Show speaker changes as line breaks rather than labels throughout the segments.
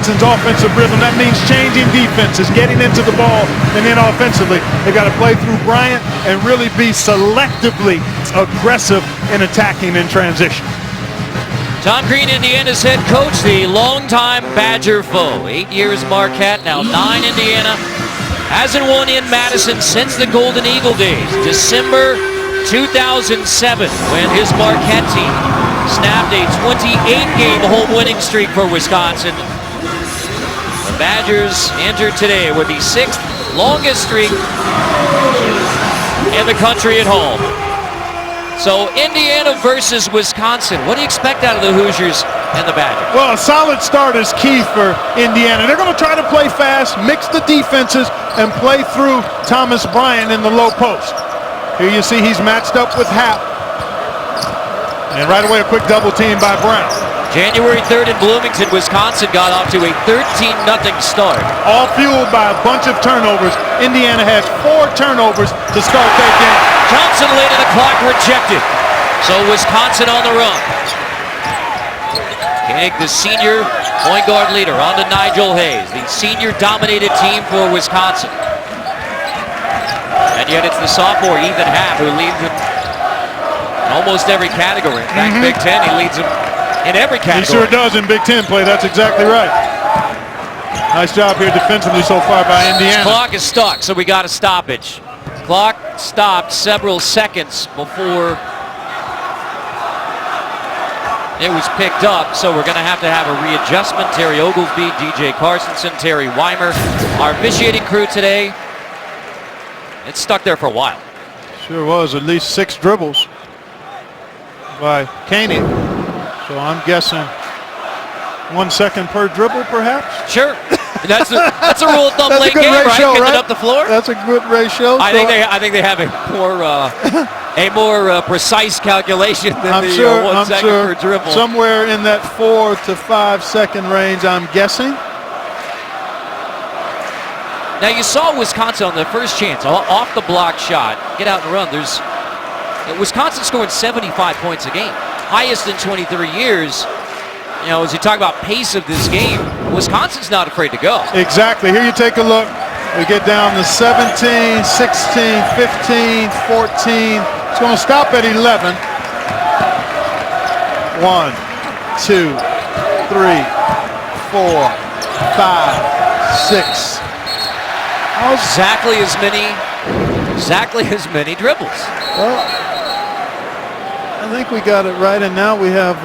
Wisconsin's offensive rhythm. That means changing defenses, getting into the ball, and then offensively, they've got to play through Bryant and really be selectively aggressive in attacking in transition.
Tom Green, Indiana's head coach, the longtime Badger foe. 8 years Marquette, now 9 Indiana. Hasn't won in Madison since the Golden Eagle days. December 2007, when his Marquette team snapped a 28-game home winning streak for Wisconsin. The Badgers entered today with the 6th longest streak in the country at home. So Indiana versus Wisconsin. What do you expect out of the Hoosiers and the Badgers?
Well, a solid start is key for Indiana. They're going to try to play fast, mix the defenses, and play through Thomas Bryant in the low post. Here you see he's matched up with Happ. And right away a quick double team by Brown.
January 3rd in Bloomington, Wisconsin got off to a 13-0 start.
All fueled by a bunch of turnovers. Indiana has 4 turnovers to start that game.
Johnson late in the clock, rejected. So Wisconsin on the run. Koenig, the senior point guard leader, on to Nigel Hayes, the senior-dominated team for Wisconsin. And yet it's the sophomore Ethan Happ who leads them in almost every category. In fact, Big Ten, he leads them in every category.
He sure does in Big Ten play. That's exactly right. Nice job here defensively so far by Indiana.
Clock is stuck, so we got a stoppage. Clock stopped several seconds before it was picked up, so we're going to have a readjustment. Terry Oglesby, DJ Carsonson, Terry Weimer, our officiating crew today. It's stuck there for a while.
Sure was. At least 6 dribbles by Koenig. So I'm guessing 1 second per dribble, perhaps?
Sure. That's a rule of thumb late game,
ratio,
right? Picking up the floor.
That's a good ratio.
I think they have a more precise calculation than the 1 second per dribble.
Somewhere in that 4 to 5 second range, I'm guessing.
Now you saw Wisconsin on the first chance, off the block shot, get out and run. There's Wisconsin scoring 75 points a game, highest in 23 years. You know, as you talk about pace of this game, Wisconsin's not afraid to go.
Exactly. Here you take a look. We get down to 17, 16, 15, 14. It's going to stop at 11. 1, 2, 3, 4, 5, 6.
Exactly as many dribbles.
Well, I think we got it right, and now we have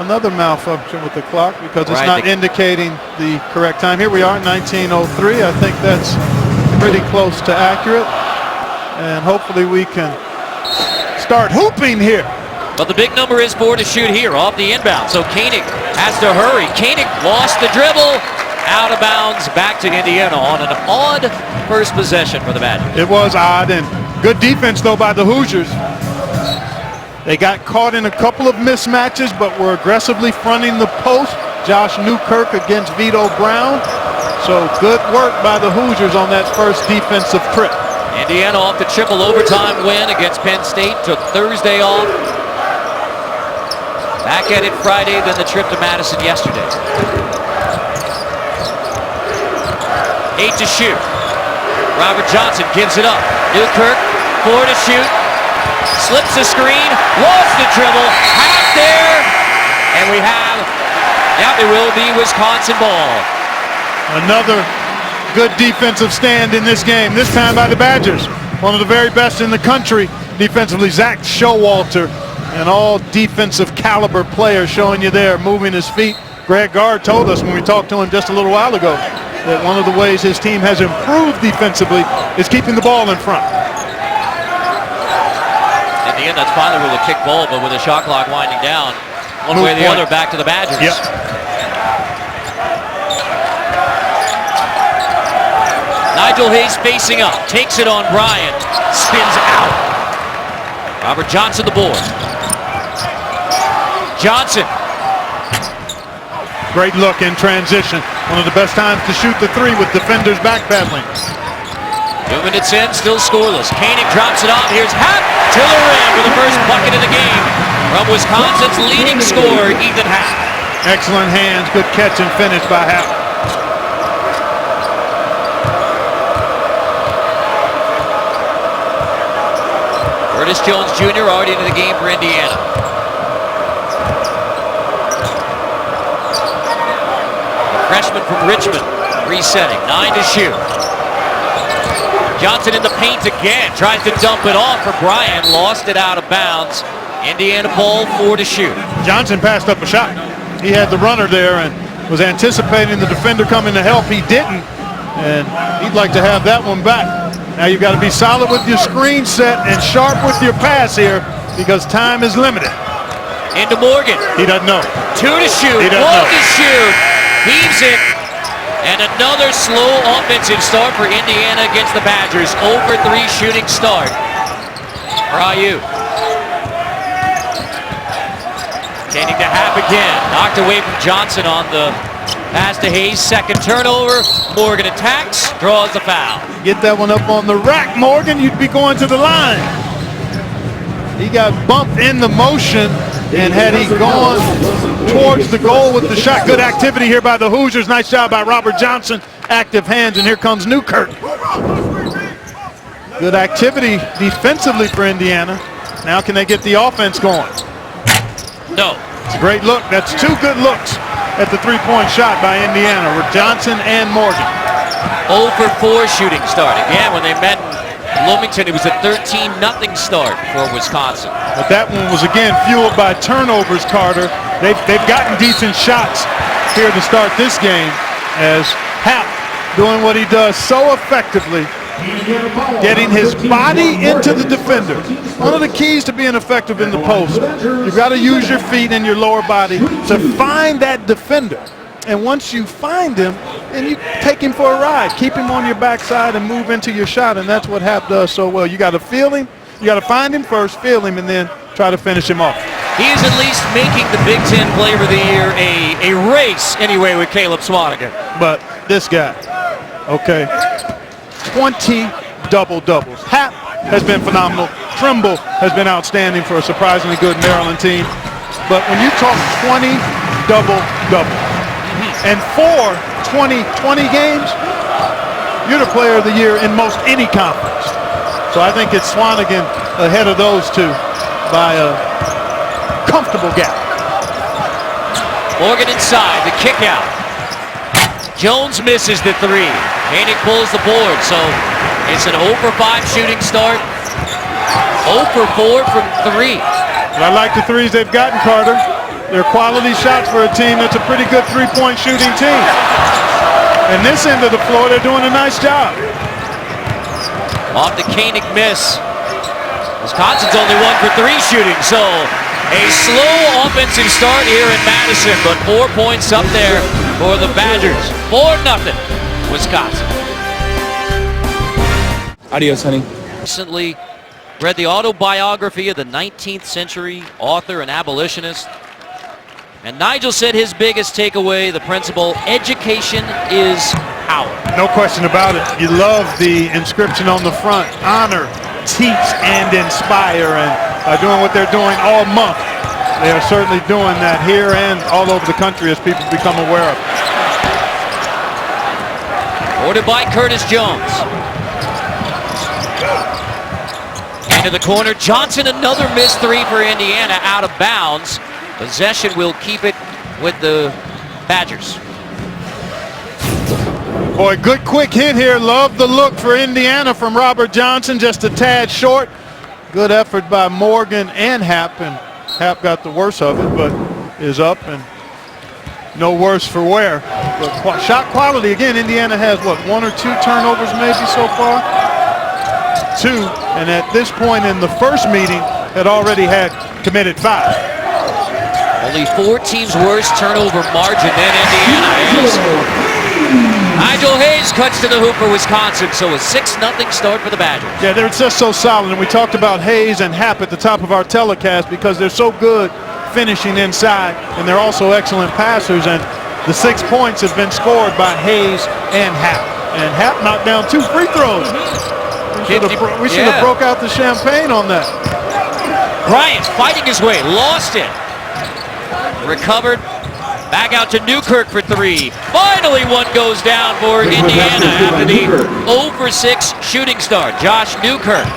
another malfunction with the clock because it's not indicating the correct time. Here we are, 19:03. I think that's pretty close to accurate, and hopefully we can start hooping here.
But the big number is 4 to shoot here off the inbound, so Koenig has to hurry. Koenig lost the dribble, out of bounds, back to Indiana on an odd first possession for the Badgers.
It was odd, and good defense though by the Hoosiers. They got caught in a couple of mismatches, but were aggressively fronting the post. Josh Newkirk against Vito Brown. So good work by the Hoosiers on that first defensive trip.
Indiana off the triple overtime win against Penn State. Took Thursday off. Back at it Friday, then the trip to Madison yesterday. 8 to shoot. Robert Johnson gives it up. Newkirk, 4 to shoot. Slips the screen, lost the dribble, half there, and we have, it will be Wisconsin ball.
Another good defensive stand in this game, this time by the Badgers. One of the very best in the country defensively, Zach Showalter, an all defensive caliber player showing you there, moving his feet. Greg Gard told us when we talked to him just a little while ago that one of the ways his team has improved defensively is keeping the ball in front.
That's finally with a kick ball, but with the shot clock winding down, one way or the other, back to the Badgers.
Yep.
Nigel Hayes facing up, takes it on Bryant, spins out. Robert Johnson the board. Johnson.
Great look in transition. One of the best times to shoot the 3 with defenders backpedaling.
2 minutes in, still scoreless. Koenig drops it off. Here's Happ to the rim for the first bucket of the game from Wisconsin's leading scorer, Ethan Happ.
Excellent hands, good catch and finish by Happ.
Curtis Jones Jr. already into the game for Indiana. Freshman from Richmond, resetting, 9 to shoot. Johnson in the paint again, tries to dump it off for Bryant, lost it out of bounds. Indiana ball, 4 to shoot.
Johnson passed up a shot. He had the runner there and was anticipating the defender coming to help. He didn't, and he'd like to have that one back. Now you've got to be solid with your screen set and sharp with your pass here because time is limited.
Into Morgan.
He doesn't know.
2 to shoot, 1 to shoot. Heaves it. And another slow offensive start for Indiana against the Badgers. 0 for 3 shooting start for IU. Tending to Happ again. Knocked away from Johnson on the pass to Hayes. Second turnover. Morgan attacks. Draws the foul.
Get that one up on the rack, Morgan. You'd be going to the line. He got bumped in the motion, and had he gone towards the goal with the shot, good activity here by the Hoosiers. Nice job by Robert Johnson. Active hands, and here comes Newkirk. Good activity defensively for Indiana. Now can they get the offense going?
No.
It's a great look. That's 2 good looks at the three-point shot by Indiana with Johnson and Morgan.
0 for 4 shooting start. Again, when they met Bloomington, it was a 13-0 start for Wisconsin.
But that one was again fueled by turnovers, Carter. They've gotten decent shots here to start this game as Happ doing what he does so effectively, getting his body into the defender. One of the keys to being effective in the post, you've got to use your feet and your lower body to find that defender. And once you find him, then you take him for a ride. Keep him on your backside and move into your shot, and that's what Happ does so well. You got to feel him. You got to find him first, feel him, and then try to finish him off.
He is at least making the Big Ten Player of the Year a race anyway with Caleb Swanigan.
But this guy, okay, 20 double-doubles. Happ has been phenomenal. Trimble has been outstanding for a surprisingly good Maryland team. But when you talk 20 double-doubles and 4 20-20 games, you're the Player of the Year in most any conference. So I think it's Swanigan ahead of those two by a comfortable gap.
Morgan inside, the kick out. Jones misses the 3. Koenig pulls the board, so it's an 0 for 5 shooting start. 0 for 4 from 3.
But I like the threes they've gotten, Carter. They're quality shots for a team that's a pretty good three-point shooting team. And this end of the floor, they're doing a nice job.
Off the Koenig miss. Wisconsin's only 1 for 3 shooting, so a slow offensive start here in Madison, but 4 points up there for the Badgers. 4-0, Wisconsin.
Adios, honey.
Recently read the autobiography of the 19th century author and abolitionist. And Nigel said his biggest takeaway, the principle, education is power.
No question about it. You love the inscription on the front, honor, teach, and inspire. And by doing what they're doing all month, they are certainly doing that here and all over the country as people become aware of it.
Ordered by Curtis Jones. Into the corner, Johnson, another missed 3 for Indiana, out of bounds. Possession will keep it with the Badgers.
Boy, good quick hit here. Love the look for Indiana from Robert Johnson, just a tad short. Good effort by Morgan and Happ, and Happ got the worst of it, but is up and no worse for wear. But shot quality, again, Indiana has what, 1 or 2 turnovers maybe so far? 2, and at this point in the first meeting had already had committed 5.
Only 4 teams worse turnover margin than Indiana is. Nigel Hayes cuts to the hoop for Wisconsin, so a 6-0 start for the Badgers.
Yeah, they're just so solid, and we talked about Hayes and Happ at the top of our telecast because they're so good finishing inside, and they're also excellent passers, and the 6 points have been scored by Hayes and Happ. And Happ knocked down 2 free throws. We should have broke out the champagne on that.
Bryant fighting his way, lost it. Recovered, back out to Newkirk for 3. Finally one goes down for Indiana after the 0 for 6 shooting start. Josh Newkirk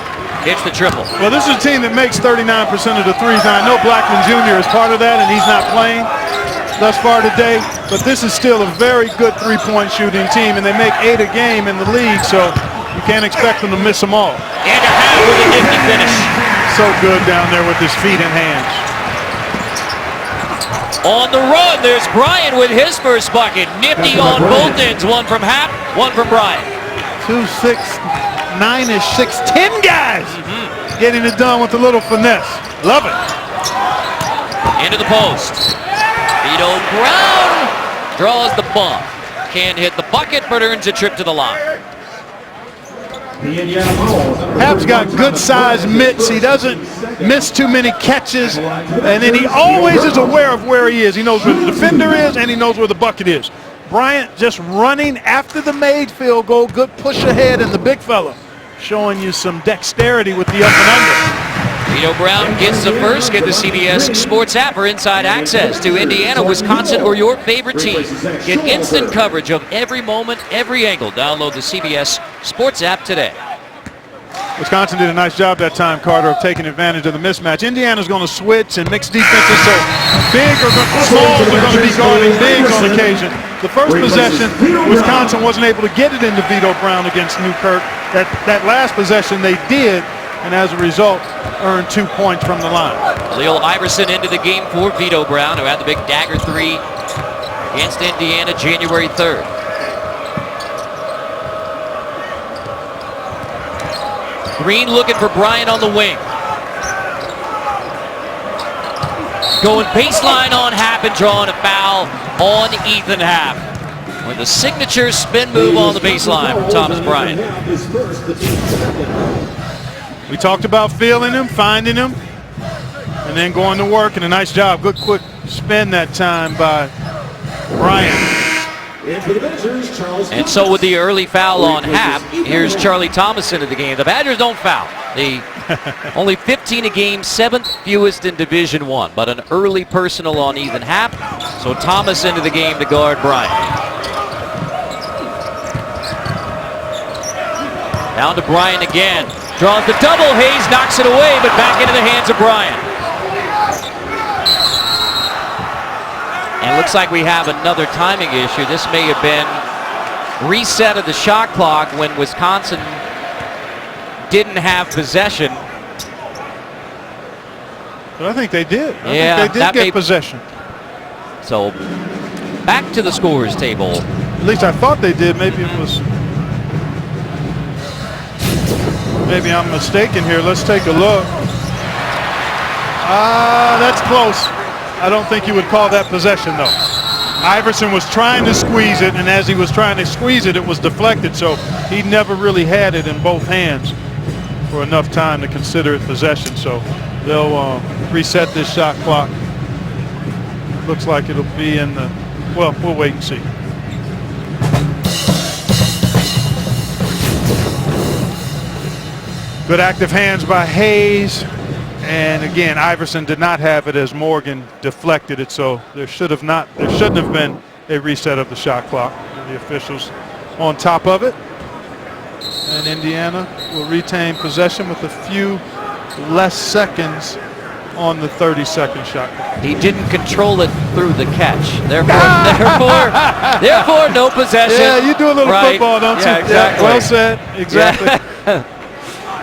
hits the triple.
Well, this is a team that makes 39% of the threes. Now, I know Blackman Jr. is part of that, and he's not playing thus far today, but this is still a very good three-point shooting team, and they make 8 a game in the league, so you can't expect them to miss them all.
And a half with a nifty finish.
So good down there with his feet and hands.
On the run, there's Bryant with his first bucket. Nifty on both ends. One from Hap, one from Bryant.
2, 6, 9-ish, 6'10" guys. Getting it done with a little finesse. Love it.
Into the post. Vito Brown draws the bump. Can't hit the bucket, but earns a trip to the line.
Hap's got good size mitts. He doesn't miss too many catches. And then he always is aware of where he is. He knows where the defender is, and he knows where the bucket is. Bryant just running after the made field goal. Good push ahead, and the big fella showing you some dexterity with the up and under.
Vito Brown gets the first. Get the CBS Sports app for inside access to Indiana, Wisconsin, or your favorite team. Get instant coverage of every moment, every angle. Download the CBS Sports app today.
Wisconsin did a nice job that time, Carter, of taking advantage of the mismatch. Indiana's going to switch and mix defenses, so smalls are going to be guarding bigs on occasion. The first possession, Wisconsin wasn't able to get it into Vito Brown against Newkirk. That last possession they did, and as a result, earned 2 points from the line.
Leo Iverson into the game for Vito Brown, who had the big dagger three against Indiana January 3rd. Green looking for Bryant on the wing. Going baseline on Hap and drawing a foul on Ethan Hap. With a signature spin move on the baseline from Thomas Bryant.
We talked about feeling him, finding him, and then going to work, and a nice job. Good quick spin that time by Bryant.
And so with the early foul on Hap, here's Charlie Thomas into the game. The Badgers don't foul. Only 15 a game, 7th fewest in Division I, but an early personal on Ethan Hap. So Thomas into the game to guard Bryant. Down to Bryant again. Draws the double. Hayes knocks it away, but back into the hands of Bryant. And looks like we have another timing issue. This may have been reset of the shot clock when Wisconsin didn't have possession.
But I think they did. I think they did get possession.
So back to the scorers table.
At least I thought they did. Maybe it was. Maybe I'm mistaken here. Let's take a look. That's close. I don't think you would call that possession, though. Iverson was trying to squeeze it, and as he was trying to squeeze it, it was deflected, so he never really had it in both hands for enough time to consider it possession. So they'll reset this shot clock. Looks like it'll be in the, well, we'll wait and see. Good active hands by Hayes. And again, Iverson did not have it as Morgan deflected it, so there shouldn't have been a reset of the shot clock. The officials on top of it. And Indiana will retain possession with a few less seconds on the 30-second shot clock.
He didn't control it through the catch. Therefore, no possession.
Yeah, you do a little football, don't you?
Yeah, exactly.
Yeah, well said. Exactly.
Yeah.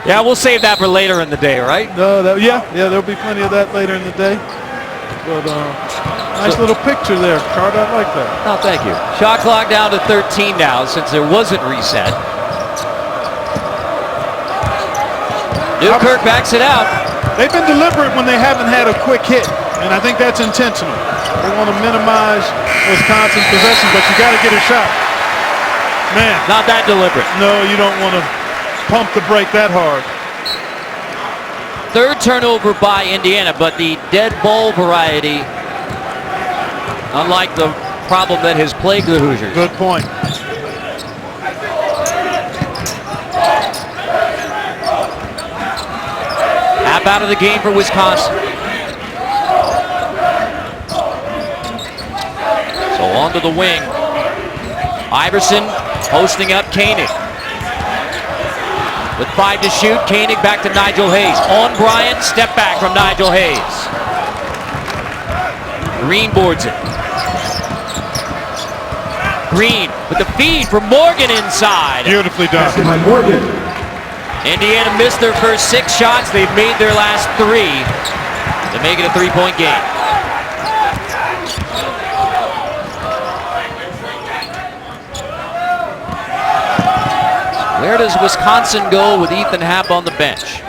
Yeah, we'll save that for later in the day, right?
No, there'll be plenty of that later in the day. But nice little picture there, Carter. I like that.
Oh, thank you. Shot clock down to 13 now since there wasn't reset. Newkirk backs it out.
They've been deliberate when they haven't had a quick hit, and I think that's intentional. They want to minimize Wisconsin's possession, but you got to get a shot. Man.
Not that deliberate.
No, you don't want to pump the brake that hard.
Third turnover by Indiana, but the dead ball variety, unlike the problem that has plagued the Hoosiers.
Good point.
Hap out of the game for Wisconsin. So onto the wing. Iverson posting up Koenig. with 5 to shoot. Koenig back to Nigel Hayes. On Bryant, step back from Nigel Hayes. Green boards it. Green with the feed from Morgan inside.
Beautifully done.
Indiana missed their first 6 shots. They've made their last 3 to make it a 3-point game. Where does Wisconsin go with Ethan Happ on the bench?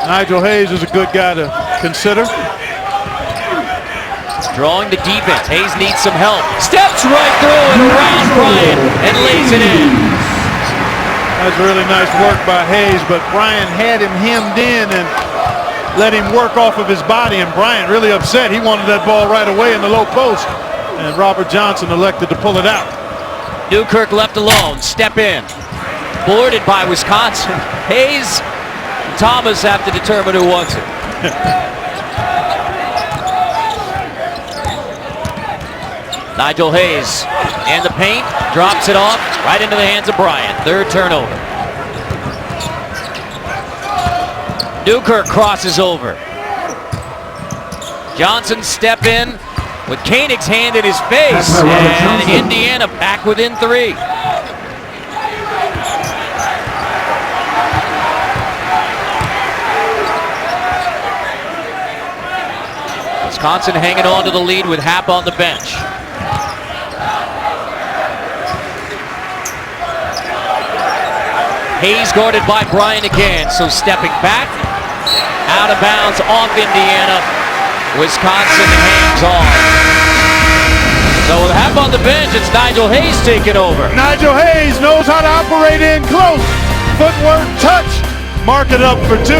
Nigel Hayes is a good guy to consider.
Drawing the defense. Hayes needs some help. Steps right through and around Bryant and lays it in.
That's really nice work by Hayes, but Bryant had him hemmed in and let him work off of his body, and Bryant really upset. He wanted that ball right away in the low post, and Robert Johnson elected to pull it out.
Newkirk left alone. Step in. Boarded by Wisconsin. Hayes and Thomas have to determine who wants it. Nigel Hayes in the paint, drops it off right into the hands of Bryant. 3rd turnover. Newkirk crosses over. Johnson step in with Koenig's hand in his face, and Indiana back within 3. Wisconsin hanging on to the lead with Happ on the bench. Hayes guarded by Bryant again, so stepping back, out of bounds, off Indiana. Wisconsin hangs on. So with Happ on the bench, it's Nigel Hayes taking over.
Nigel Hayes knows how to operate in close. Footwork, touch, mark it up for 2.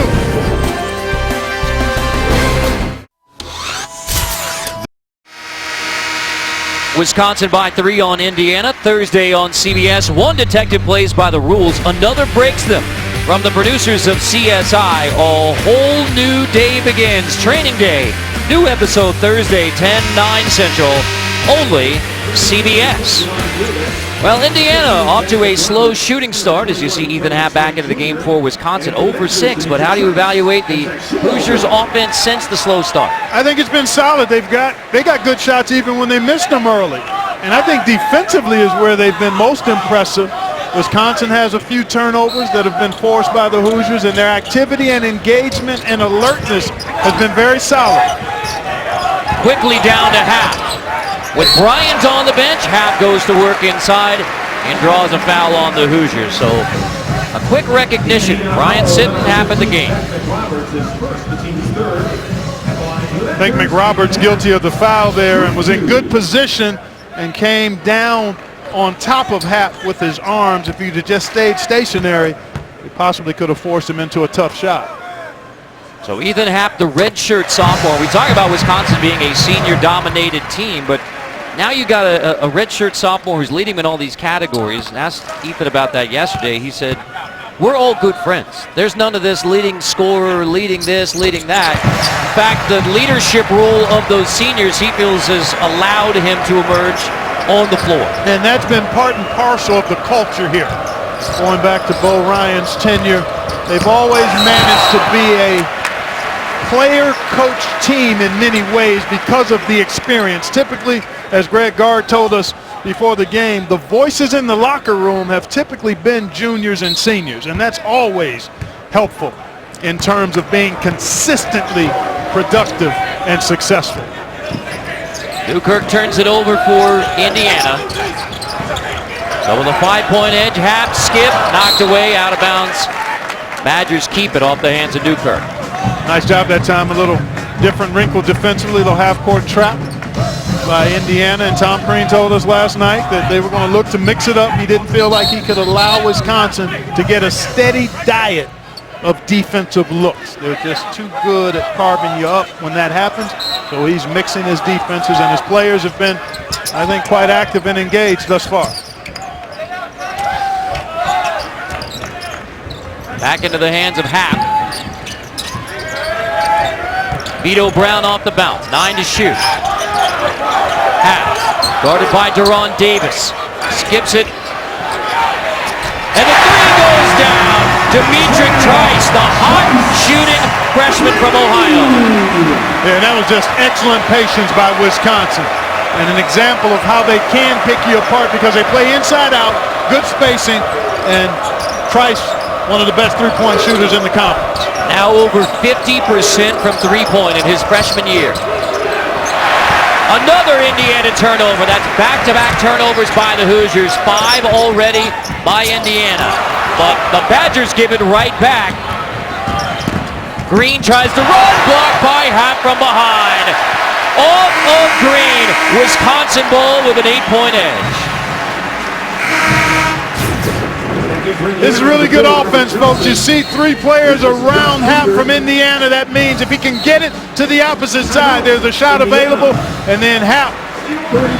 Wisconsin by 3 on Indiana. Thursday on CBS. One detective plays by the rules. Another breaks them. From the producers of CSI, a whole new day begins. Training Day. New episode Thursday, 10/9 Central. Only CBS. Well, Indiana off to a slow shooting start as you see Ethan Happ back into the game for Wisconsin. 0 for 6, but how do you evaluate the Hoosiers offense since the slow start?
I think it's been solid. They got good shots even when they missed them early. And I think defensively is where they've been most impressive. Wisconsin has a few turnovers that have been forced by the Hoosiers, and their activity and engagement and alertness has been very solid.
Quickly down to Happ. With Bryant on the bench, Happ goes to work inside and draws a foul on the Hoosiers. So a quick recognition. Bryant sitting, Happ in the game.
I think McRoberts guilty of the foul there and was in good position and came down on top of Happ with his arms. If he'd have just stayed stationary, he possibly could have forced him into a tough shot.
So Ethan Happ, the redshirt sophomore. We talk about Wisconsin being a senior-dominated team, but now you got a redshirt sophomore who's leading in all these categories. And asked Ethan about that yesterday. He said, we're all good friends. There's none of this leading scorer, leading this, leading that. In fact, the leadership role of those seniors, he feels, has allowed him to emerge on the floor.
And that's been part and parcel of the culture here. Going back to Bo Ryan's tenure, they've always managed to be a player-coach team in many ways because of the experience. Typically, as Greg Gard told us before the game, the voices in the locker room have typically been juniors and seniors, and that's always helpful in terms of being consistently productive and successful.
Newkirk turns it over for Indiana. So with a 5-point edge, Happ, skip, knocked away, out of bounds. Badgers keep it off the hands of Newkirk.
Nice job that time. A little different wrinkle defensively, a little half-court trap by Indiana. And Tom Crean told us last night that they were going to look to mix it up. He didn't feel like he could allow Wisconsin to get a steady diet of defensive looks. They're just too good at carving you up when that happens. So he's mixing his defenses, and his players have been, I think, quite active and engaged thus far.
Back into the hands of Happ. Vito Brown off the bounce, 9 to shoot. Happ, guarded by Deron Davis, skips it, and the 3 goes down. Demetric Trice, the hot shooting freshman from Ohio.
Yeah, that was just excellent patience by Wisconsin. And an example of how they can pick you apart because they play inside out, good spacing, and Trice, one of the best three-point shooters in the conference.
Now over 50% from three-point in his freshman year. Another Indiana turnover. That's back-to-back turnovers by the Hoosiers. 5 already by Indiana. But the Badgers give it right back. Green tries to run, blocked by Happ from behind. Off of Green. Wisconsin ball with an 8-point edge.
This is really good offense, folks. You see 3 players around Happ from Indiana. That means if he can get it to the opposite side, there's a shot available. And then Happ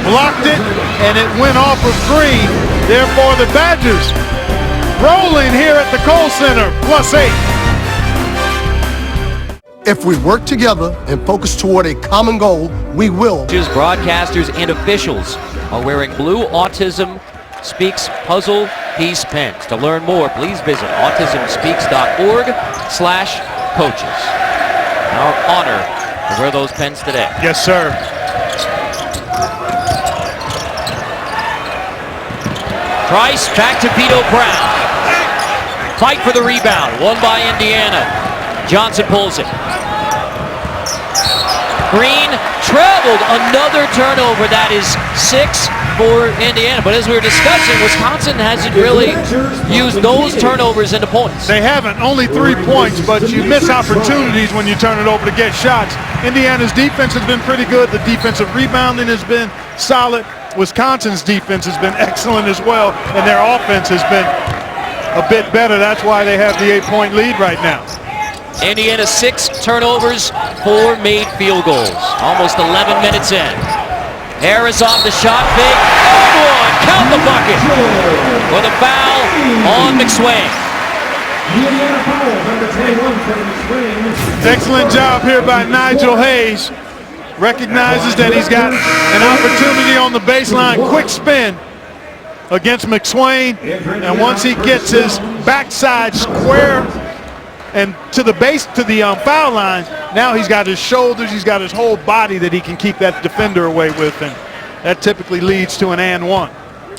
blocked it, and it went off of Green. Therefore, the Badgers rolling here at the Kohl Center, +8.
If we work together and focus toward a common goal, we will.
Broadcasters and officials are wearing blue Autism Speaks puzzle piece pens. To learn more, please visit autismspeaks.org/coaches. Our honor to wear those pens today.
Yes, sir.
Trice back to Vito Brown. Fight for the rebound. Won by Indiana. Johnson pulls it. Green traveled. Another turnover. That is 6 for Indiana. But as we were discussing, Wisconsin hasn't really used those turnovers into points.
They haven't. Only 3 points, but you miss opportunities when you turn it over to get shots. Indiana's defense has been pretty good. The defensive rebounding has been solid. Wisconsin's defense has been excellent as well, and their offense has been a bit better. That's why they have the 8-point lead right now.
Indiana 6 turnovers, 4 made field goals. Almost 11 minutes in. Harris off the shot, fake, and one. Count the bucket for the foul on McSwain.
Excellent job here by Nigel Hayes. Recognizes that he's got an opportunity on the baseline. Quick spin against McSwain, and once he gets his backside square and to the foul line, now he's got his shoulders, he's got his whole body that he can keep that defender away with, and that typically leads to an and one.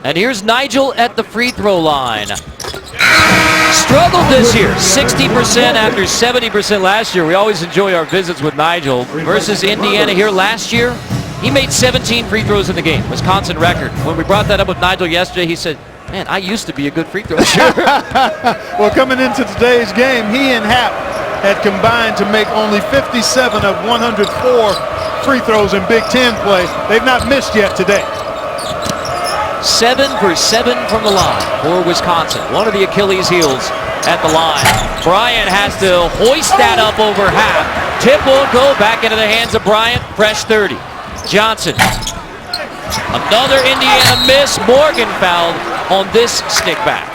And here's Nigel at the free throw line. Struggled this year, 60% after 70% last year. We always enjoy our visits with Nigel. Versus Indiana here last year, he made 17 free throws in the game, Wisconsin record. When we brought that up with Nigel yesterday, he said, man, I used to be a good free throw shooter.
Well, coming into today's game, he and Happ had combined to make only 57 of 104 free throws in Big Ten play. They've not missed yet today.
7 for 7 from the line for Wisconsin. One of the Achilles heels at the line. Bryant has to hoist that up over Happ. Tip won't go. Back into the hands of Bryant. Fresh 30. Johnson. Another Indiana miss. Morgan fouled on this stick back.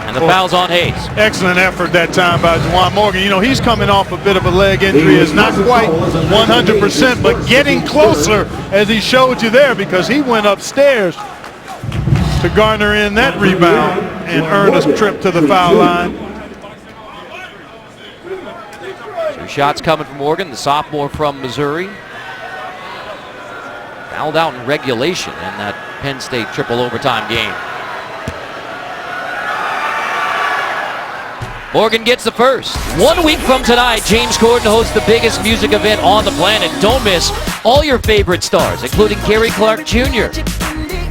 And the foul's on Hayes. Excellent effort that time by Juwan Morgan. You know, he's coming off a bit of a leg injury. It's not quite 100%, but getting closer, as he showed you there, because he went upstairs to garner in that rebound and earn a trip to the foul line. 2 shots coming from Morgan, the sophomore from Missouri. Fouled out in regulation in that Penn State triple overtime game. Morgan gets the first. 1 week from tonight, James Corden hosts the biggest music event on the planet. Don't miss all your favorite stars, including Gary Clark Jr.,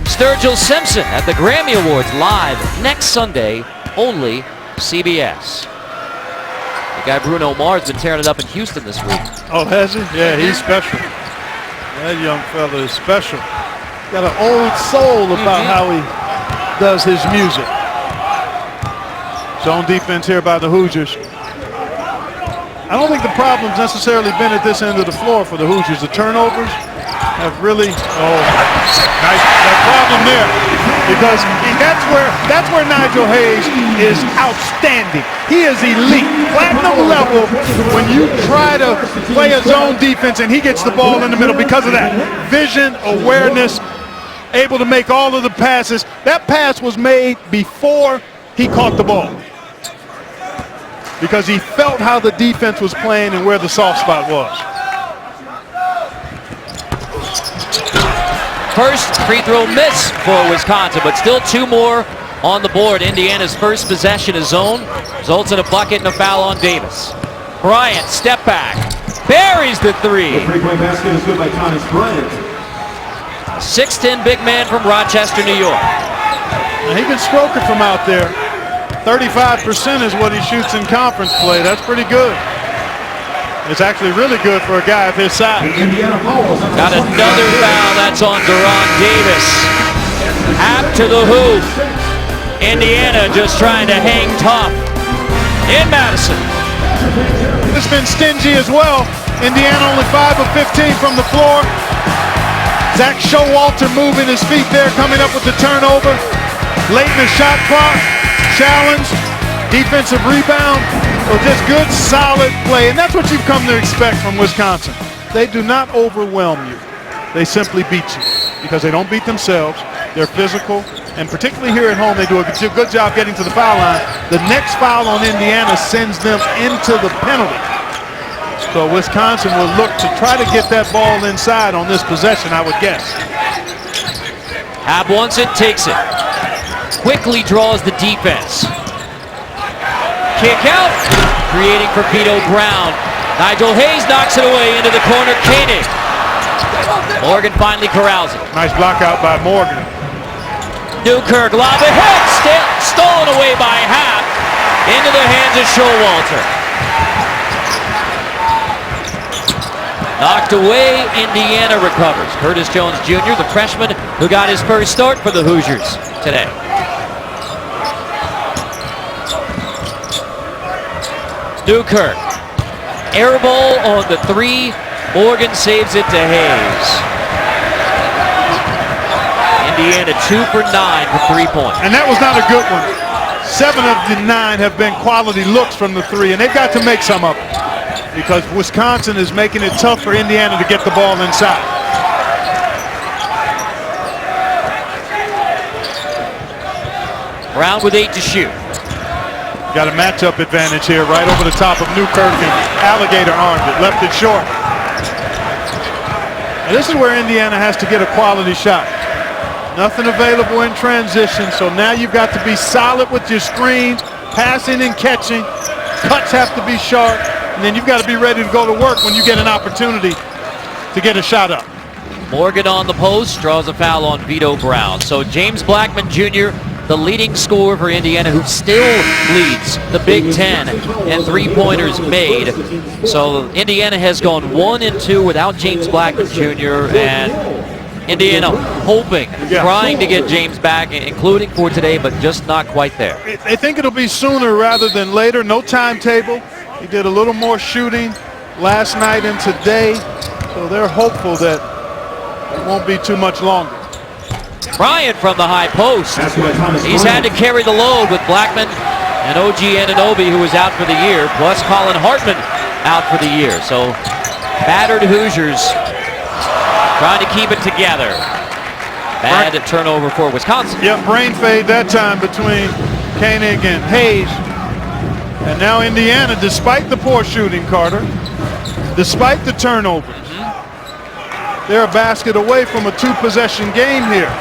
Sturgill Simpson at the Grammy Awards live next Sunday, only CBS. The guy Bruno Mars has been tearing it up in Houston this week. Oh, has he? Yeah, he's special. That young fella is special. Got an old soul about how he does his music. Zone defense here by the Hoosiers. I don't think the problem's necessarily been at this end of the floor for the Hoosiers. The turnovers have really, nice that problem there, because that's where Nigel Hayes is outstanding. He is elite, platinum level when you try to play a zone defense and he gets the ball in the middle because of that vision, awareness, able to make all of the passes. That pass was made before he caught the ball.
because he felt how the defense was playing and where the soft spot was.
First free throw miss for Wisconsin, but still 2 more on the board. Indiana's first possession is zone. Results in a bucket and a foul on Davis. Bryant, step back. Buries the 3.
The three-point basket is good by Thomas Bryant.
6'10" big man from Rochester, New York.
Now he can stroke it from out there. 35% is what he shoots in conference play. That's pretty good. It's actually really good for a guy of his size.
Got another foul. That's on Deron Davis. Hap to the hoop. Indiana just trying to hang tough in Madison.
It's been stingy as well. Indiana only 5 of 15 from the floor. Zach Showalter moving his feet there, coming up with the turnover. Late in the shot clock. Challenge. Defensive rebound. So just good, solid play. And that's what you've come to expect from Wisconsin. They do not overwhelm you. They simply beat you because they don't beat themselves. They're physical. And particularly here at home, they do a good job getting to the foul line. The next foul on Indiana sends them into the penalty. So Wisconsin will look to try to get that ball inside on this possession, I would guess.
Hab wants it, takes it. Quickly draws the defense. Kick out, creating for Vito Brown. Nigel Hayes knocks it away into the corner. Koenig. Morgan finally corrals it.
Nice block out by Morgan.
Newkirk, lob ahead, stolen away by Hap, into the hands of Showalter. Knocked away, Indiana recovers. Curtis Jones Jr., the freshman who got his first start for the Hoosiers today. Newkirk, air ball on the 3. Morgan saves it to Hayes. Indiana 2 for 9 for 3-point.
And that was not a good one. 7 of the 9 have been quality looks from the 3, and they've got to make some of them because Wisconsin is making it tough for Indiana to get the ball inside.
Brown with 8 to shoot.
Got a matchup advantage here right over the top of Newkirk, and Alligator armed it, left it short. And this is where Indiana has to get a quality shot. Nothing available in transition, so now you've got to be solid with your screen, passing and catching. Cuts have to be sharp, and then you've got to be ready to go to work when you get an opportunity to get a shot up.
Morgan on the post, draws a foul on Vito Brown. So James Blackman Jr., the leading scorer for Indiana, who still leads the Big Ten in 3-pointers made. So Indiana has gone 1 and 2 without James Blackman Jr., and Indiana hoping, trying to get James back, including for today, but just not quite there.
They think it'll be sooner rather than later. No timetable. He did a little more shooting last night and today, so they're hopeful that it won't be too much longer.
Bryant from the high post. He's had to carry the load with Blackman and OG Anunoby, who was out for the year, plus Colin Hartman out for the year. So battered Hoosiers trying to keep it together. Bad turnover for Wisconsin.
Yeah, brain fade that time between Koenig and Hayes. And now Indiana, despite the poor shooting, Carter, despite the turnovers, they're a basket away from a 2-possession game here.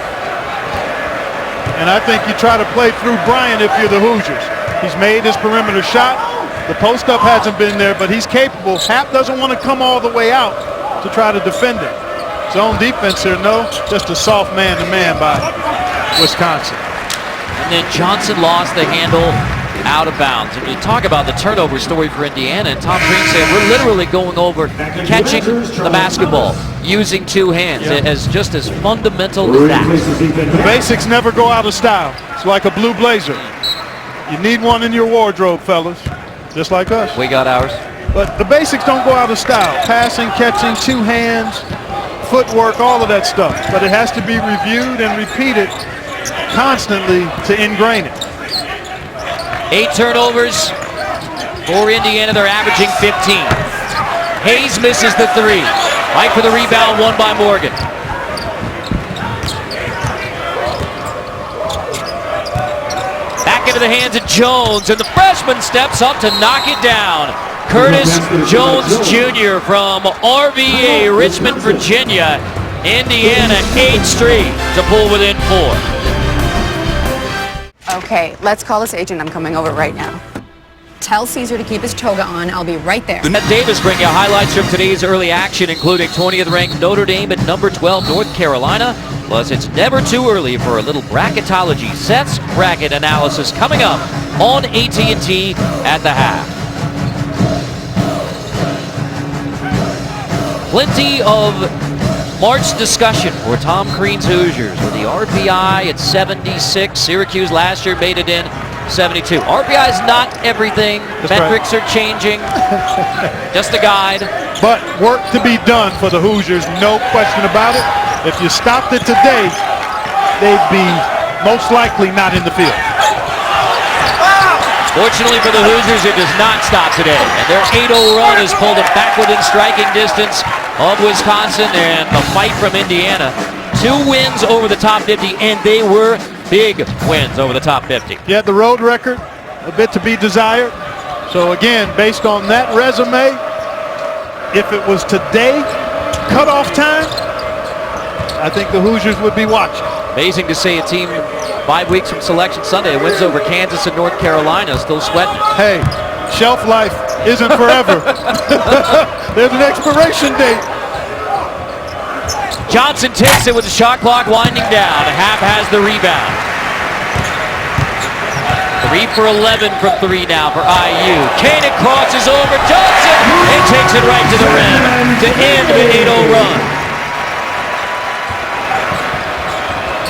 And I think you try to play through Bryant if you're the Hoosiers. He's made his perimeter shot. The post-up hasn't been there, but he's capable. Hap doesn't want to come all the way out to try to defend it. Zone defense here, no, just a soft man-to-man by Wisconsin.
And then Johnson lost the handle out of bounds. And you talk about the turnover story for Indiana, and Tom Green said we're literally going over catching the basketball using 2 hands as just as fundamental as that.
The basics never go out of style. It's like a blue blazer. You need one in your wardrobe, fellas, just like us.
We got ours.
But the basics don't go out of style. Passing, catching, 2 hands, footwork, all of that stuff. But it has to be reviewed and repeated constantly to ingrain it.
8 turnovers for Indiana. They're averaging 15. Hayes misses the 3. Fight for the rebound, won by Morgan. Back into the hands of Jones, and the freshman steps up to knock it down. Curtis Jones Jr. from RVA, Richmond, Virginia. Indiana 8th Street to pull within 4.
Okay, let's call this agent. I'm coming over right now. Tell Caesar to keep his toga on. I'll be right there.
Matt Davis bringing you highlights from today's early action, including 20th ranked Notre Dame and number 12 North Carolina. Plus, it's never too early for a little bracketology. Seth's bracket analysis coming up on AT&T at the half. Plenty of March discussion for Tom Crean's Hoosiers with the RPI at 76. Syracuse last year made it in 72. RPI is not everything.
That's
Metrics are changing. Just a guide.
But work to be done for the Hoosiers, no question about it. If you stopped it today, they'd be most likely not in the field.
Fortunately for the Hoosiers, it does not stop today. And their 8-0 run has pulled them back within striking distance of Wisconsin and the fight from Indiana. 2 wins over the top 50, and they were big wins over the top 50.
Yeah, the road record, a bit to be desired. So again, based on that resume, if it was today, cutoff time, I think the Hoosiers would be watching.
Amazing to see a team 5 weeks from Selection Sunday wins over Kansas and North Carolina, still sweating.
Hey, shelf life isn't forever. There's an expiration date.
Johnson takes it with the shot clock winding down. Half has the rebound. 3 for 11 from 3 now for IU. Koenig crosses over Johnson and takes it right to the rim to end the 8-0 run.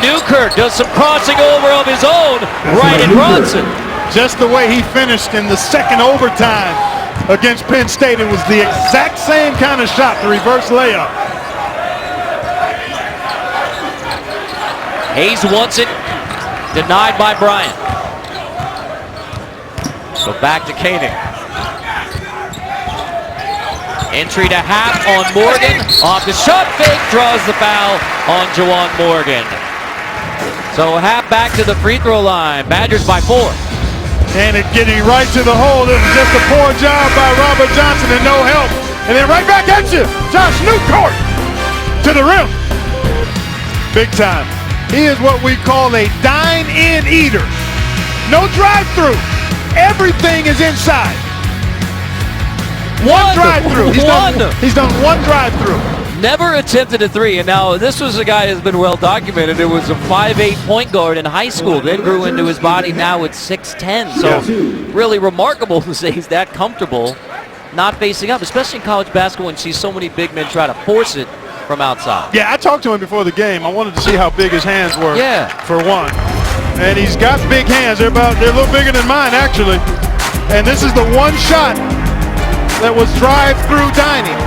Newkirk does some crossing over of his own right at Bronson.
Just the way he finished in the second overtime against Penn State, it was the exact same kind of shot, the reverse layup.
Hayes wants it, denied by Bryant. So back to Koenig. Entry to half on Morgan. Off the shot fake, draws the foul on Juwan Morgan. So half back to the free throw line. Badgers by 4.
And it getting right to the hole. It was just a poor job by Robert Johnson and no help. And then right back at you, Josh Newkirk to the rim. Big time. He is what we call a dine-in eater. No drive-through. Everything is inside. One drive-through. He's done one drive-through.
Never attempted a 3, and now this was a guy who's been well documented. It was a 5'8" point guard in high school, then grew into his body. Now it's 6'10", so really remarkable to say he's that comfortable not facing up, especially in college basketball when you see so many big men try to force it from outside.
Yeah, I talked to him before the game. I wanted to see how big his hands were, for one. And he's got big hands. They're a little bigger than mine, actually. And this is the one shot that was drive-through dining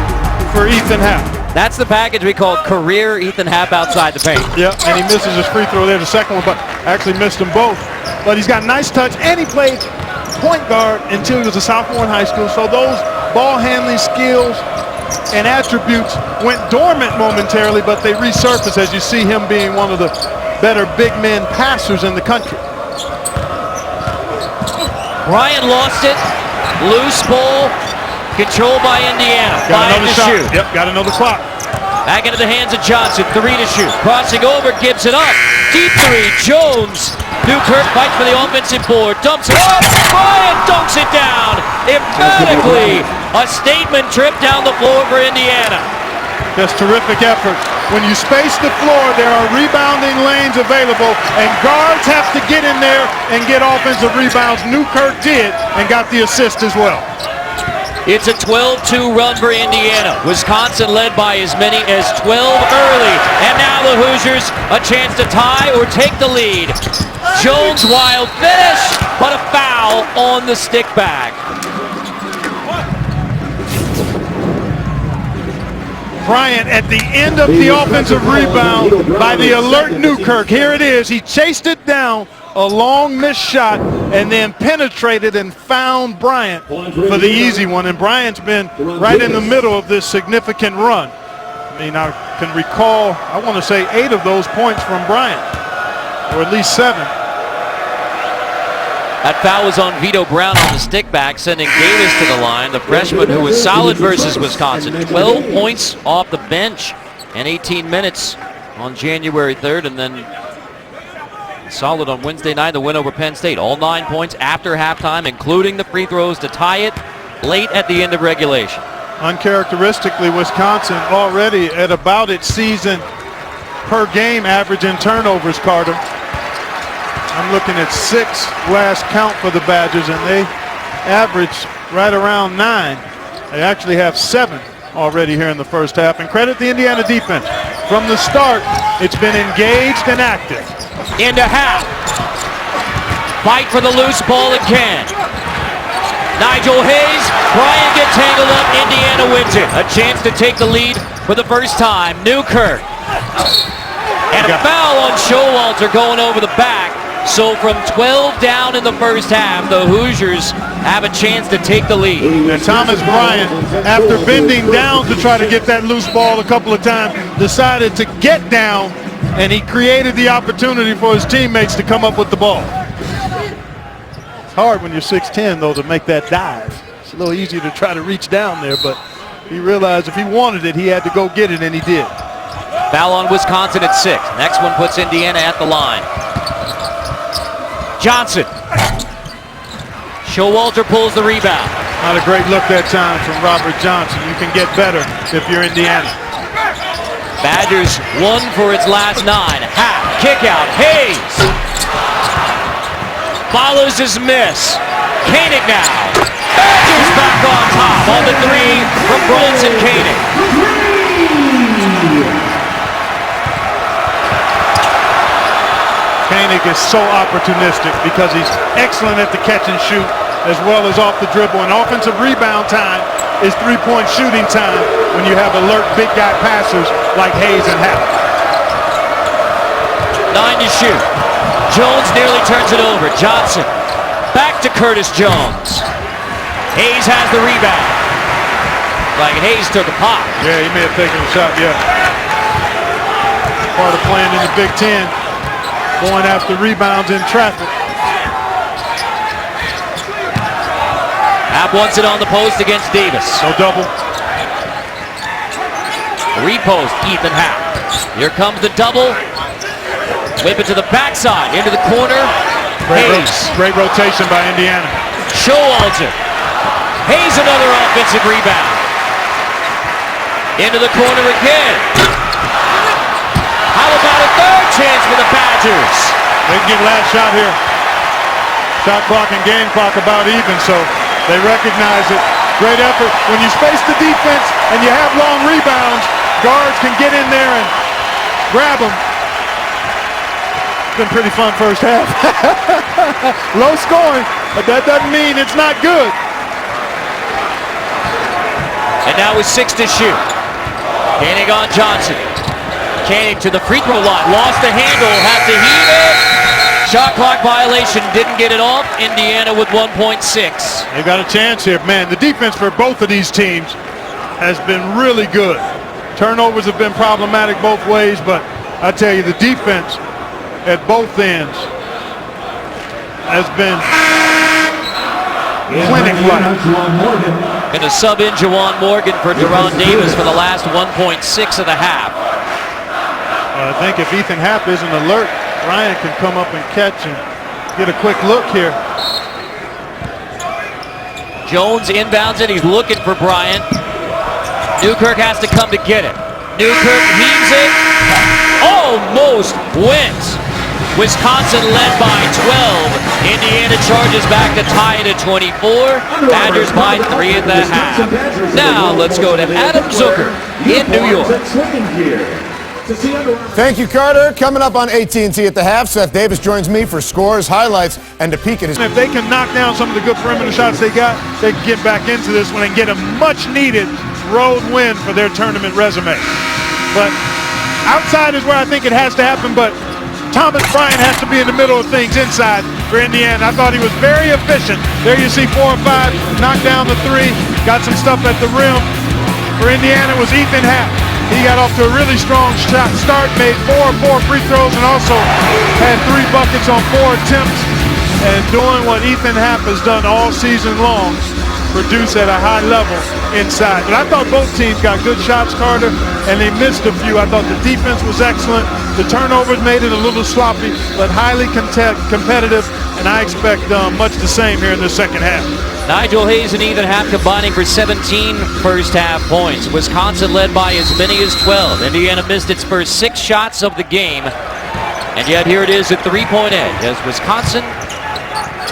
for Ethan Happ.
That's the package we call career Ethan Happ outside the paint.
Yeah, and he misses his free throw there, the second one, but actually missed them both. But he's got nice touch, and he played point guard until he was a sophomore in high school. So those ball handling skills and attributes went dormant momentarily, but they resurfaced as you see him being one of the better big men passers in the country.
Bryant lost it. Loose ball. Controlled by Indiana.
Got
5
another
to
shot.
shoot.
Yep, got another clock.
Back into the hands of Johnson. 3 to shoot. Crossing over, gives it up. Deep 3. Jones. Newkirk fights for the offensive board. Dumps it off. Bryant dunks it down. Emphatically, a statement trip down the floor for Indiana.
Just terrific effort. When you space the floor, there are rebounding lanes available, and guards have to get in there and get offensive rebounds. Newkirk did and got the assist as well.
It's a 12-2 run for Indiana. Wisconsin led by as many as 12 early. And now the Hoosiers a chance to tie or take the lead. Jones wild finish, but a foul on the stick back.
Bryant at the end of the offensive rebound by the alert Newkirk. Here it is. He chased it down, a long missed shot, and then penetrated and found Bryant for the easy one. And Bryant's been right in the middle of this significant run. I mean, I can recall, I want to say 8 of those points from Bryant, or at least 7.
That foul was on Vito Brown on the stick back, sending Davis to the line. The freshman who was solid versus Wisconsin. 12 points off the bench in 18 minutes on January 3rd, and then solid on Wednesday night, the win over Penn State. All 9 points after halftime, including the free throws to tie it late at the end of regulation.
Uncharacteristically, Wisconsin already at about its season per game average in turnovers, Carter. I'm looking at 6 last count for the Badgers, and they average right around 9. They actually have 7 already here in the first half. And credit the Indiana defense. From the start, it's been engaged and active.
Into half. Fight for the loose ball again. Nigel Hayes, Bryant gets tangled up, Indiana wins it. A chance to take the lead for the first time. Newkirk. And a foul on Showalter going over the back. So from 12 down in the first half, the Hoosiers have a chance to take the lead.
And Thomas Bryant, after bending down to try to get that loose ball a couple of times, decided to get down, and he created the opportunity for his teammates to come up with the ball. It's hard when you're 6'10", though, to make that dive. It's a little easier to try to reach down there, but he realized if he wanted it, he had to go get it, and he did.
Foul on Wisconsin at 6. Next one puts Indiana at the line. Johnson. Showalter pulls the rebound.
Not a great look that time from Robert Johnson. You can get better if you're Indiana.
Badgers 1 for its last 9. Half, kick out, Hayes. Follows his miss. Koenig now. Badgers back on top on the 3 from Bronson Koenig.
Koenig is so opportunistic because he's excellent at the catch and shoot as well as off the dribble. And offensive rebound time is three-point shooting time when you have alert big guy passers like Hayes and Happ.
9 to shoot. Jones nearly turns it over. Johnson back to Curtis Jones. Hayes has the rebound. Like Hayes took a pop.
Yeah, he may have taken a shot, yeah. Part of playing in the Big Ten. Going after rebounds in traffic.
Happ wants it on the post against Davis.
No double.
Repost, Ethan Happ. Here comes the double. Whip it to the backside, into the corner.
Great rotation by Indiana.
Showalter. Hayes another offensive rebound. Into the corner again. How about a third chance for the Badgers?
They can get last shot here. Shot clock and game clock about even, so they recognize it. Great effort. When you space the defense and you have long rebounds, guards can get in there and grab them. It's been pretty fun first half. Low scoring, but that doesn't mean it's not good.
And now with 6 to shoot. Koenig on Johnson. Koenig to the free throw line, lost the handle, had to heave it. Shot clock violation, didn't get it off. Indiana with 1.6.
They got a chance here, man. The defense for both of these teams has been really good. Turnovers have been problematic both ways, but I tell you, the defense at both ends has been clinic-like.
Going to sub in Juwan Morgan for Deron Davis for the last 1.6 of the half.
I think if Ethan Happ isn't alert, Bryant can come up and catch and get a quick look here.
Jones inbounds it. He's looking for Bryant. Newkirk has to come to get it. Newkirk heaves it. Almost wins. Wisconsin led by 12. Indiana charges back to tie it at 24. Badgers by 3 in the half. Now let's go to Adam Zucker in New York.
Thank you, Carter. Coming up on AT&T at the half, Seth Davis joins me for scores, highlights, and to peek at his...
If they can knock down some of the good perimeter shots they got, they can get back into this one and get a much-needed road win for their tournament resume. But outside is where I think it has to happen, but Thomas Bryant has to be in the middle of things inside for Indiana. I thought he was very efficient. There you see 4 or 5, knocked down the 3, got some stuff at the rim. For Indiana was Ethan Happ. He got off to a really strong start, made 4 free throws, and also had 3 buckets on 4 attempts. and doing what Ethan Happ has done all season long, produce at a high level inside. But I thought both teams got good shots, Carter, and they missed a few. I thought the defense was excellent. The turnovers made it a little sloppy, but highly competitive, and I expect much the same here in the second half.
Nigel Hayes and Ethan Happ combining for 17 first half points. Wisconsin led by as many as 12. Indiana missed its first 6 shots of the game, and yet here it is at 3-point edge as Wisconsin,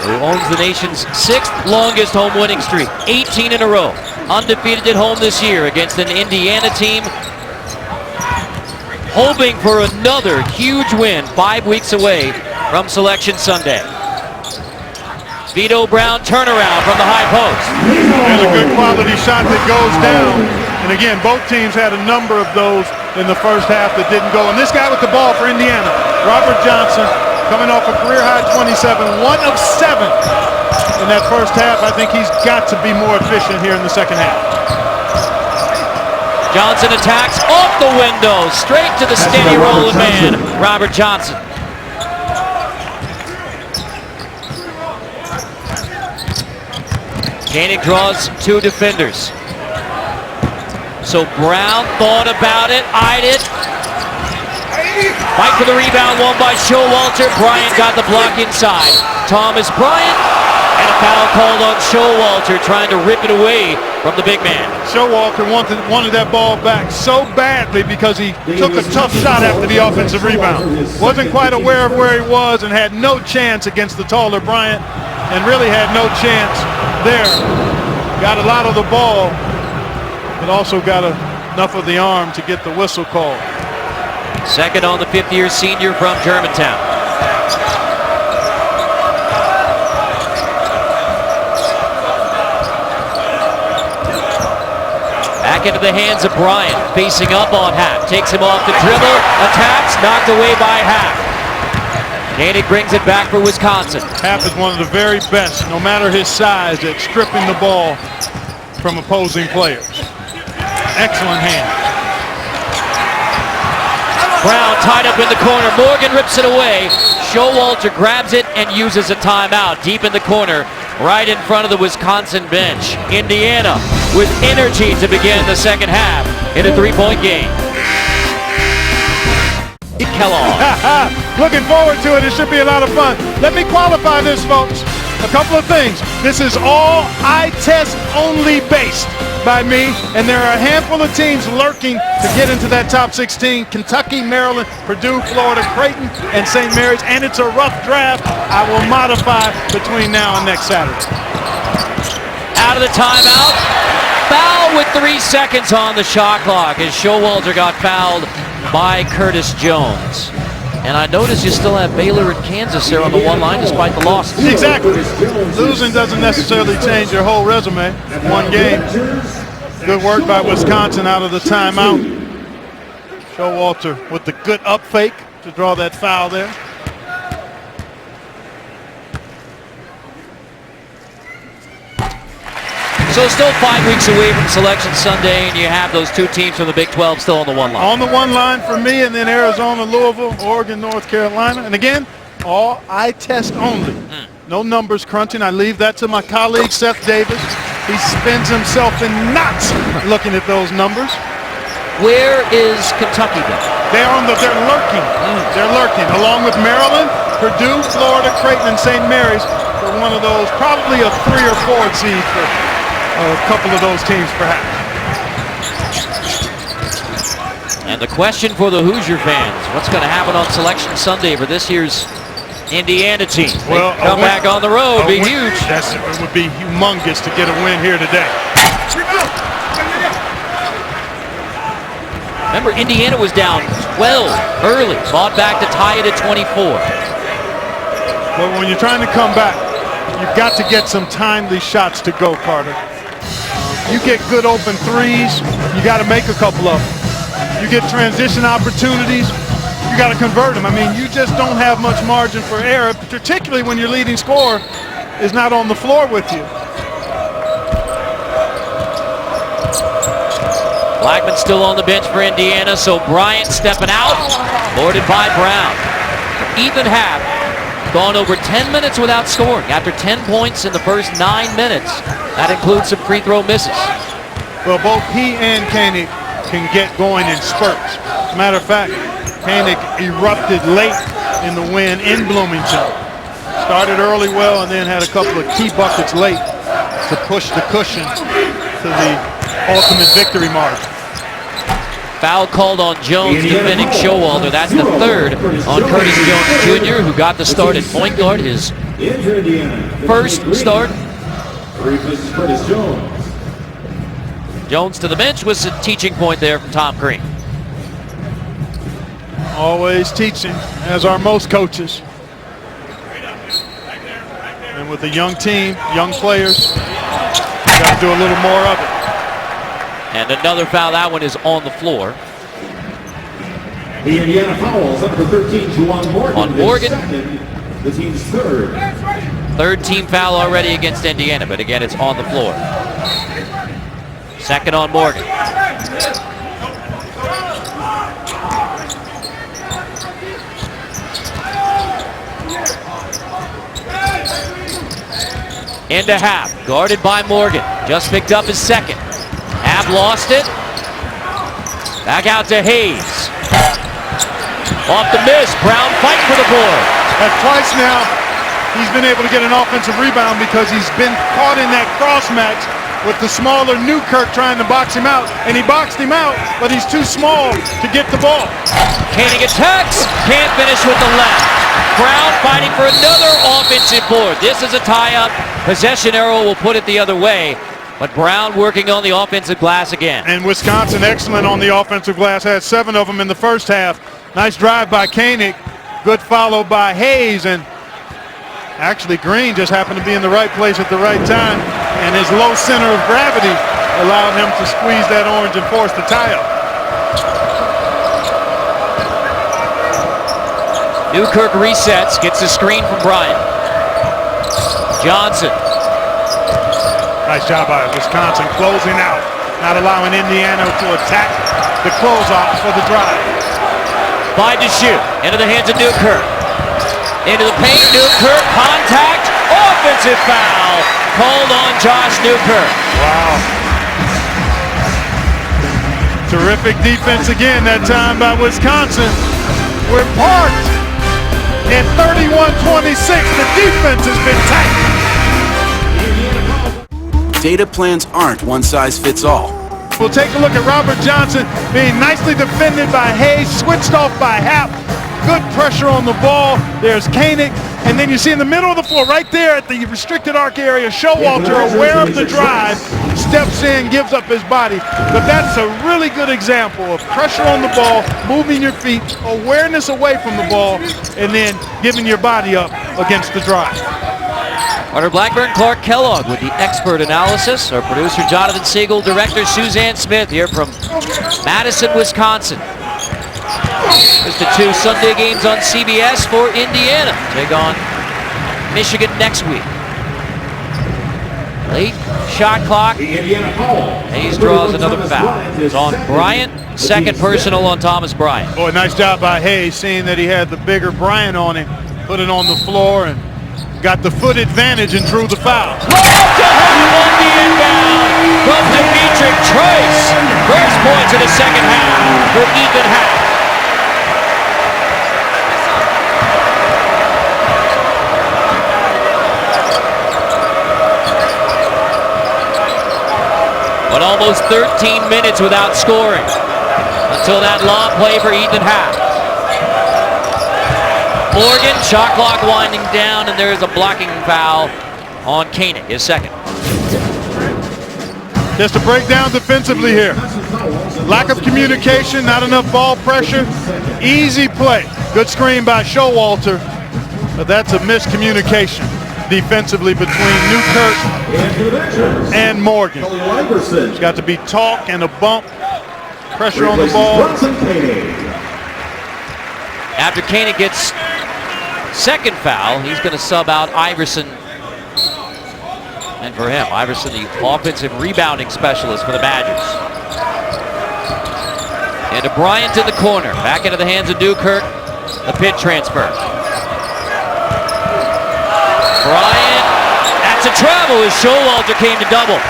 who owns the nation's 6th longest home winning streak, 18 in a row, undefeated at home this year against an Indiana team hoping for another huge win 5 weeks away from Selection Sunday. Vito Brown turnaround from the high post.
And a good quality shot that goes down. And again, both teams had a number of those in the first half that didn't go. And this guy with the ball for Indiana, Robert Johnson, coming off a career-high 27, 1 of 7 in that first half. I think he's got to be more efficient here in the second half.
Johnson attacks off the window, straight to the steady rolling man, Robert Johnson. Koenig draws 2 defenders. So Brown thought about it, eyed it. Fight for the rebound, won by Showalter. Bryant got the block inside. Thomas Bryant, and a foul called on Showalter, trying to rip it away from the big man.
Showalter wanted that ball back so badly because he took a tough shot after the offensive rebound. Wasn't quite aware of where he was and had no chance against the taller Bryant, and really had no chance there. Got a lot of the ball, but also got enough of the arm to get the whistle called.
Second on the 5th-year senior from Germantown. Back into the hands of Bryant, facing up on Happ. Takes him off the dribble, attacks, knocked away by Happ. Koenig brings it back for Wisconsin.
Happ is one of the very best, no matter his size, at stripping the ball from opposing players. Excellent hand.
Brown tied up in the corner. Morgan rips it away. Showalter grabs it and uses a timeout deep in the corner, right in front of the Wisconsin bench. Indiana with energy to begin the second half in a 3-point game. Kellogg.
Looking forward to it. It should be a lot of fun. Let me qualify this, folks. A couple of things. This is all eye test only based by me, and there are a handful of teams lurking to get into that top 16. Kentucky, Maryland, Purdue, Florida, Creighton, and St. Mary's, and it's a rough draft. I will modify between now and next Saturday.
Out of the timeout. Foul with 3 seconds on the shot clock as Showalter got fouled by Curtis Jones. And I notice you still have Baylor and Kansas there on the one line despite the losses.
Exactly. Losing doesn't necessarily change your whole resume. One game. Good work by Wisconsin out of the timeout. Showalter with the good up fake to draw that foul there.
So still 5 weeks away from Selection Sunday, and you have those 2 teams from the Big 12 still on the one line.
On the one line for me, and then Arizona, Louisville, Oregon, North Carolina. And again, all eye test only. No numbers crunching. I leave that to my colleague, Seth Davis. He spins himself in knots looking at those numbers.
Where is Kentucky then?
They're lurking. They're lurking, along with Maryland, Purdue, Florida, Creighton, and St. Mary's. For one of those, probably a 3 or 4 seed for a couple of those teams, perhaps.
And the question for the Hoosier fans, what's going to happen on Selection Sunday for this year's Indiana team?
Well,
come back on the road, be huge.
It would be humongous to get a win here today.
Remember, Indiana was down 12 early, fought back to tie it at 24.
But when you're trying to come back, you've got to get some timely shots to go, Carter. You get good open threes, you got to make a couple of them. You get transition opportunities, you got to convert them. I mean, you just don't have much margin for error, particularly when your leading scorer is not on the floor with you.
Blackman still on the bench for Indiana, so Bryant stepping out, boarded by Brown. Ethan Happ gone over 10 minutes without scoring after 10 points in the first 9 minutes. That includes some free throw misses.
Well, both he and Koenig can get going in spurts. As a matter of fact, Koenig erupted late in the win in Bloomington. Started early well and then had a couple of key buckets late to push the cushion to the ultimate victory margin.
Foul called on Jones, defending Showalter. That's the third on Curtis Jones Jr., who got the start at point guard, his first start.
Curtis Jones.
Jones to the bench was a teaching point there from Tom Crean.
Always teaching, as are most coaches. And with a young team, young players, you got to do a little more of it.
And another foul. That one is on the floor.
The Indiana fouls number 13, Juwan Morgan.
On Morgan.
Second, the team's third.
Third team foul already against Indiana, but again, it's on the floor. Second on Morgan. Into Half, guarded by Morgan. Just picked up his second. Half lost it. Back out to Hayes. Off the miss. Brown fight for the board.
And twice now, he's been able to get an offensive rebound because he's been caught in that cross match with the smaller Newkirk trying to box him out. And he boxed him out, but he's too small to get the ball.
Koenig attacks. Can't finish with the left. Brown fighting for another offensive board. This is a tie-up. Possession arrow will put it the other way. But Brown working on the offensive glass again.
And Wisconsin excellent on the offensive glass. Had 7 of them in the first half. Nice drive by Koenig. Good follow by Hayes. And actually Green just happened to be in the right place at the right time. And his low center of gravity allowed him to squeeze that orange and force the tie-up.
Newkirk resets. Gets a screen from Bryant. Johnson.
Nice job by Wisconsin closing out, not allowing Indiana to attack the closeout for the drive.
By to shoot. Into the hands of Newkirk. Into the paint. Newkirk. Contact. Offensive foul. Called on Josh Newkirk.
Wow. Terrific defense again that time by Wisconsin. We're parked at 31-26. The defense has been tight.
Data plans aren't one size fits all.
We'll take a look at Robert Johnson being nicely defended by Hayes, switched off by Happ. Good pressure on the ball. There's Koenig. And then you see in the middle of the floor, right there at the restricted arc area, Showalter, aware of the drive, steps in, gives up his body. But that's a really good example of pressure on the ball, moving your feet, awareness away from the ball, and then giving your body up against the drive.
Carter Blackburn, Clark Kellogg with the expert analysis. Our producer Jonathan Siegel, director Suzanne Smith here from Madison, Wisconsin. There's the 2 Sunday games on CBS for Indiana. Take on Michigan next week. Late shot clock. Hayes draws another foul. It's on Bryant. Second personal on Thomas Bryant.
Boy, nice job by Hayes, seeing that he had the bigger Bryant on him. Put it on the floor and got the foot advantage and drew the foul.
On the inbound from Demetric Trice. First points of the second half for Ethan Happ. But almost 13 minutes without scoring until that long play for Ethan Happ. Morgan, shot clock winding down, and there's a blocking foul on Koenig, his second.
Just to break down defensively here. Lack of communication, not enough ball pressure. Easy play. Good screen by Showalter, but that's a miscommunication defensively between Newkirk and Morgan. There's got to be talk and a bump. Pressure on the ball.
After Koenig gets second foul, he's going to sub out Iverson. And for him, Iverson, the offensive rebounding specialist for the Badgers. Into Bryant in the corner. Back into the hands of Newkirk. The Pitt transfer. tackle as Showalter came to double.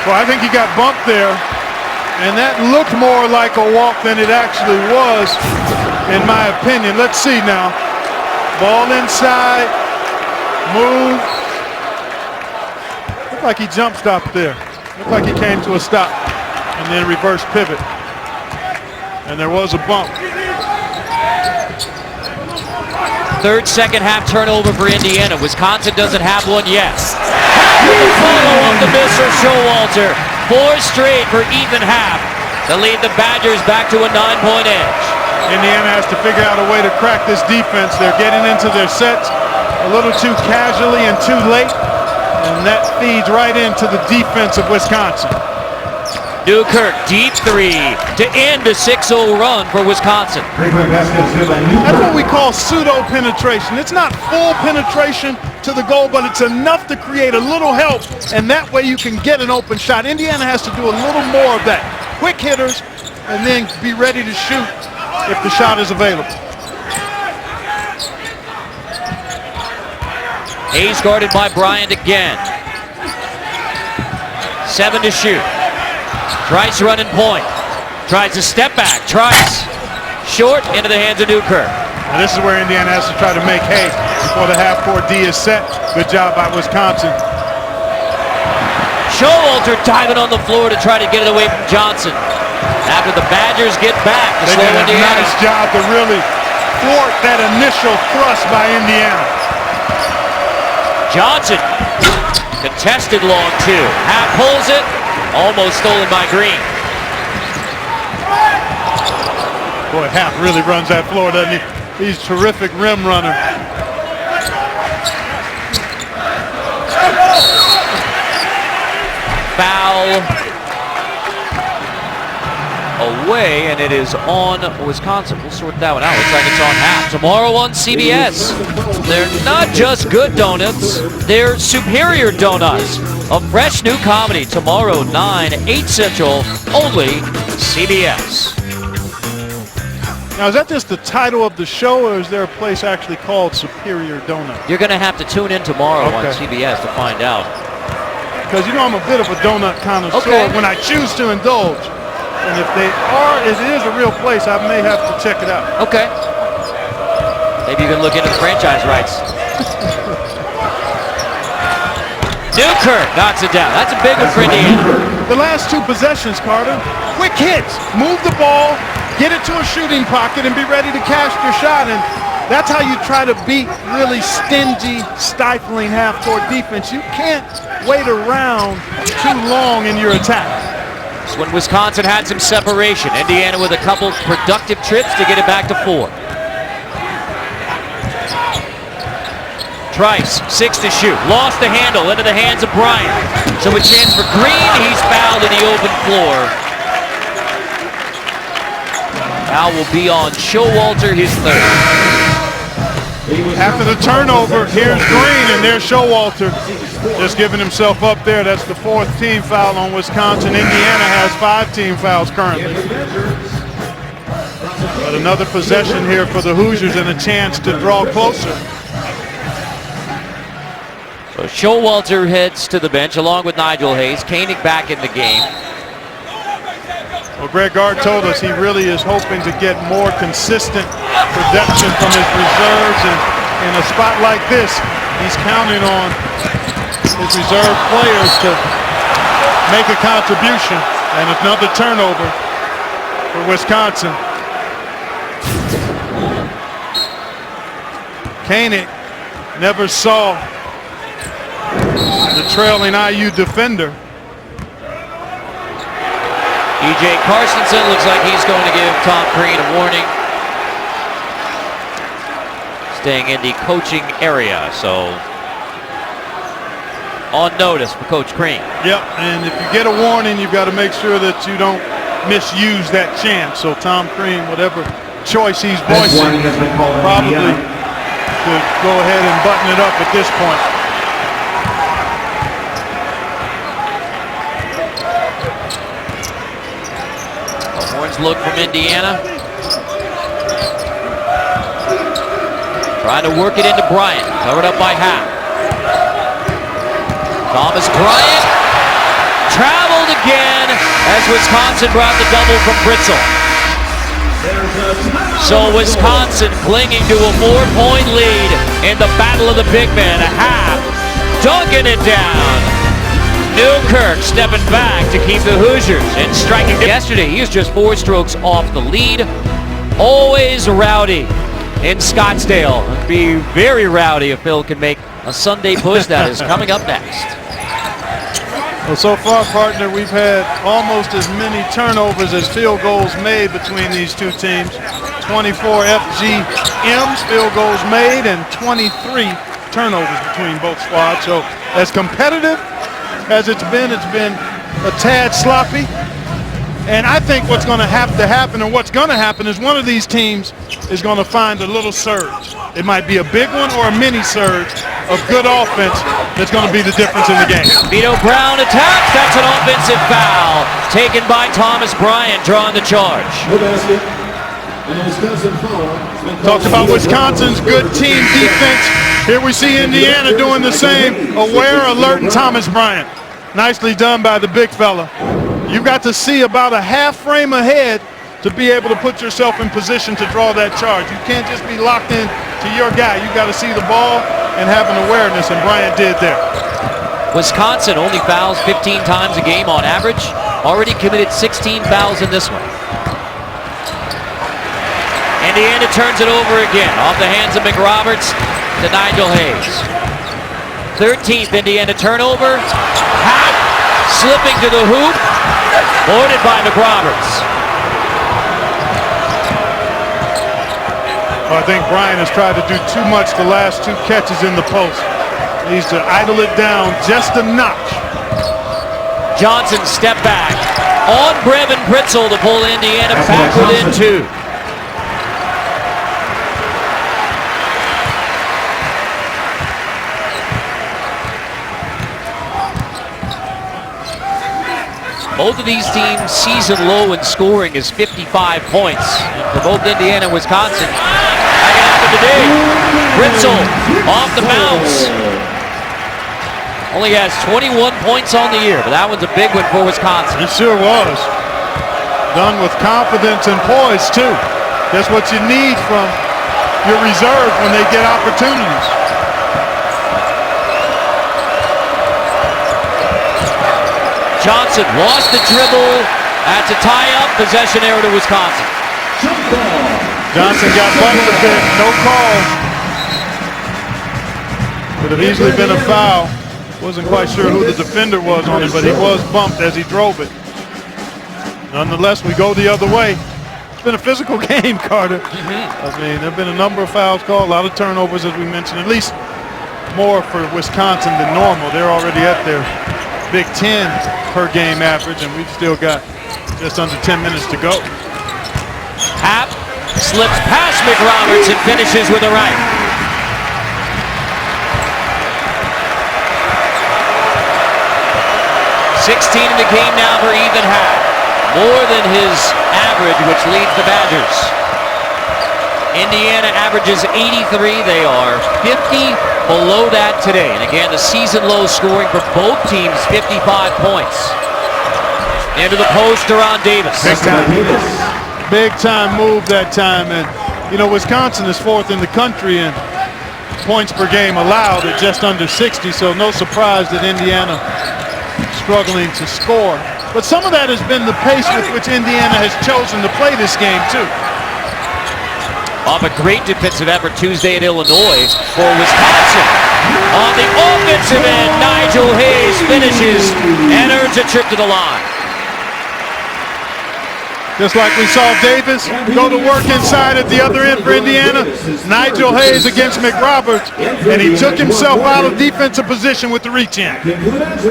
Well, I think he got bumped there, and that looked more like a walk than it actually was, in my opinion. Let's see now. Ball inside, move. Looked like he jump stopped there. Looked like he came to a stop, and then reverse pivot. And there was a bump.
Third second half turnover for Indiana. Wisconsin doesn't have one yet. Follow up the miss for Showalter. 4 straight for even half to lead the Badgers back to a 9-point edge.
Indiana has to figure out a way to crack this defense. They're getting into their sets a little too casually and too late, and that feeds right into the defense of Wisconsin.
Newkirk, deep 3 to end a 6-0 run for Wisconsin.
That's what we call pseudo penetration. It's not full penetration to the goal, but it's enough to create a little help, and that way you can get an open shot. Indiana has to do a little more of that. Quick hitters, and then be ready to shoot if the shot is available.
Hayes guarded by Bryant again. 7 to shoot. Trice running point. Tries to step back. Trice short into the hands of Newkirk.
Now this is where Indiana has to try to make hay before the half-court D is set. Good job by Wisconsin.
Showalter diving on the floor to try to get it away from Johnson. After the Badgers get back to
They
slow
did a
Indiana.
nice job to really thwart that initial thrust by Indiana.
Johnson contested long 2. Half pulls it. Almost stolen by Green.
Boy, Half really runs that floor, doesn't he? He's a terrific rim runner.
Foul away, and it is on Wisconsin. We'll sort that one out. Looks like it's on Half. Tomorrow on CBS. They're not just good donuts, they're superior donuts. A fresh new comedy tomorrow, 9, 8 Central, only CBS.
Now, is that just the title of the show, or is there a place actually called Superior Donut?
You're going to have to tune in tomorrow on
Okay.
CBS to find out.
Because, you know, I'm a bit of a donut connoisseur
Okay.
when I choose to indulge. And if it is a real place, I may have to check it out.
Okay. Maybe you can look into the franchise rights. Newkirk knocks it down. That's a big one for Indiana.
The last 2 possessions, Carter, quick hits. Move the ball, get it to a shooting pocket, and be ready to cash your shot. And that's how you try to beat really stingy, stifling half-court defense. You can't wait around too long in your attack.
It's when Wisconsin had some separation. Indiana with a couple productive trips to get it back to 4. Trice, 6 to shoot. Lost the handle into the hands of Bryant. So a chance for Green. He's fouled in the open floor. Foul will be on Showalter, his 3rd.
After the turnover, here's Green, and there's Showalter just giving himself up there. That's the 4th team foul on Wisconsin. Indiana has 5 team fouls currently. But another possession here for the Hoosiers and a chance to draw closer.
So Showalter heads to the bench along with Nigel Hayes. Koenig back in the game.
Well, Greg Gard told us he really is hoping to get more consistent production from his reserves, and in a spot like this, he's counting on his reserve players to make a contribution. And another turnover for Wisconsin. Koenig never saw the trailing IU defender.
E.J. Carstensen looks like he's going to give Tom Crean a warning. Staying in the coaching area, so on notice for Coach Crean.
Yep, and if you get a warning, you've got to make sure that you don't misuse that chance. So Tom Crean, whatever choice he's voicing, probably could go ahead and button it up at this point.
Horns look from Indiana. Trying to work it into Bryant. Covered up by Half. Thomas Bryant traveled again as Wisconsin brought the double from Britzel. So Wisconsin clinging to a 4-point lead in the battle of the big men. A half, dunking it down. Newkirk stepping back to keep the Hoosiers in striking. Yesterday, he was just 4 strokes off the lead. Always rowdy in Scottsdale. It'd be very rowdy if Phil can make a Sunday push. That is coming up next.
Well, so far, partner, we've had almost as many turnovers as field goals made between these two teams. 24 FGMs, field goals made, and 23 turnovers between both squads. So as competitive as it's been a tad sloppy. And I think what's going to have to happen, or what's going to happen, is one of these teams is going to find a little surge. It might be a big one or a mini surge of good offense that's going to be the difference in the game.
Vito Brown attacks. That's an offensive foul taken by Thomas Bryant, drawing the charge.
Talked about Wisconsin's good team defense. Here we see Indiana doing the same. Aware, alert, and Thomas Bryant. Nicely done by the big fella. You got to see about a half frame ahead to be able to put yourself in position to draw that charge. You can't just be locked in to your guy. You got to see the ball and have an awareness, and Bryant did there.
Wisconsin only fouls 15 times a game on average. Already committed 16 fouls in this one. Indiana turns it over again off the hands of McRoberts to Nigel Hayes. 13th Indiana turnover. Happ slipping to the hoop. Boarded by McRoberts.
Well, I think Bryant has tried to do too much the last 2 catches in the post. He needs to idle it down just a notch.
Johnson step back on Brevin Britzel to pull Indiana back within 2. Both of these teams' season low in scoring is 55 points. And for both Indiana and Wisconsin, that can happen today. Britzel off the bounce. Only has 21 points on the year, but that one's a big one for Wisconsin.
It sure was. Done with confidence and poise, too. That's what you need from your reserve when they get opportunities.
Johnson lost the dribble. That's a tie-up. Possession error to Wisconsin.
Johnson got bumped a bit. No call. Could have easily been a foul. Wasn't quite sure who the defender was on it, but he was bumped as he drove it. Nonetheless, we go the other way. It's been a physical game, Carter. I mean, there have been a number of fouls called, a lot of turnovers, as we mentioned, at least more for Wisconsin than normal. They're already at their Big Ten per game average, and we've still got just under 10 minutes to go.
Happ slips past McRoberts and finishes with a right. .16 in the game now for Ethan Happ. More than his average, which leads the Badgers. Indiana averages 83. They are 50 below that today. And again, the season low scoring for both teams, 55 points. Into the post, Deron Davis.
Big time move that time. And, you know, Wisconsin is 4th in the country in points per game allowed at just under 60. So no surprise that Indiana struggling to score. But some of that has been the pace with which Indiana has chosen to play this game, too.
Off a great defensive effort Tuesday at Illinois for Wisconsin. On the offensive end, Nigel Hayes finishes and earns a trip to the line.
Just like we saw Davis go to work inside at the other end for Indiana, Nigel Hayes against McRoberts, and he took himself out of defensive position with the reach in.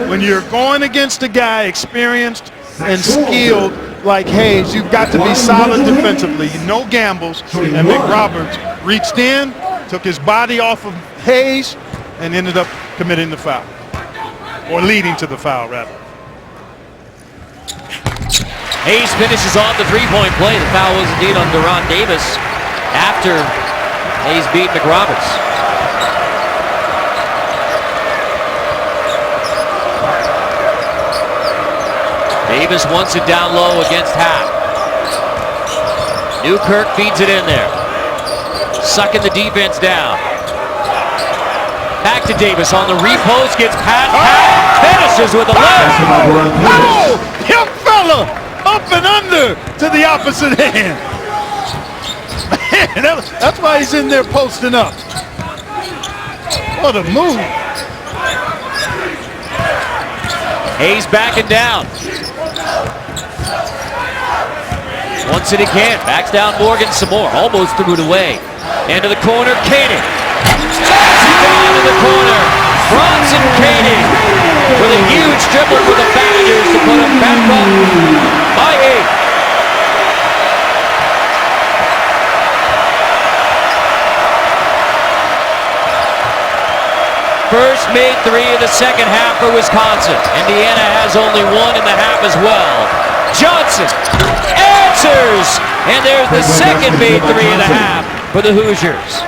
When you're going against a guy experienced and skilled like Hayes, you've got to be solid defensively. No gambles, and McRoberts reached in, took his body off of Hayes, and ended up committing the foul, or leading to the foul, rather.
Hayes finishes off the three-point play. The foul was indeed on Deron Davis after Hayes beat McRoberts. Davis wants it down low against Happ. Newkirk feeds it in there. Sucking the defense down. Back to Davis on the repost, gets past Happ, finishes with a left.
Oh, young fella, up and under to the opposite hand. Man, that's why he's in there posting up. What a move.
Hayes backing down. Wants it again. Backs down Morgan some more. Almost threw it away. Into the corner, Koenig. Smashes it down into the corner. Bronson Koenig with a huge triple for the Badgers to put them back up by 8. First made 3 of the second half for Wisconsin. Indiana has only 1 in the half as well. Johnson answers, and there's the second made 3 of the half for the Hoosiers.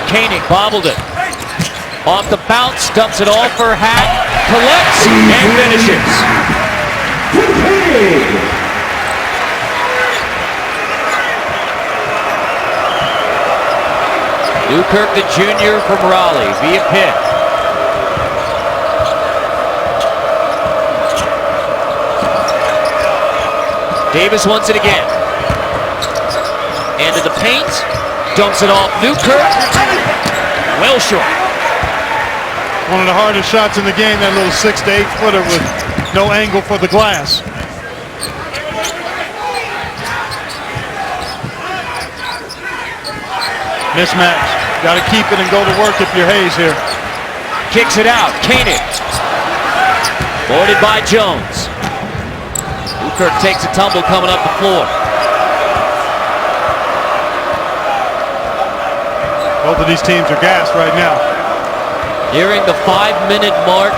Koenig bobbled it. Off the bounce, dumps it off for Happ, collects, and finishes. Newkirk, the junior from Raleigh, via Pitt. Davis wants it again. Into the paint, dumps it off Newkirk. Well short.
One of the hardest shots in the game, that little 6 to 8 footer with no angle for the glass. Mismatch. Got to keep it and go to work if you're Hayes here.
Kicks it out. Koenig. Boarded by Jones. Newkirk takes a tumble coming up the floor.
Both of these teams are gassed right now.
Nearing the 5-minute mark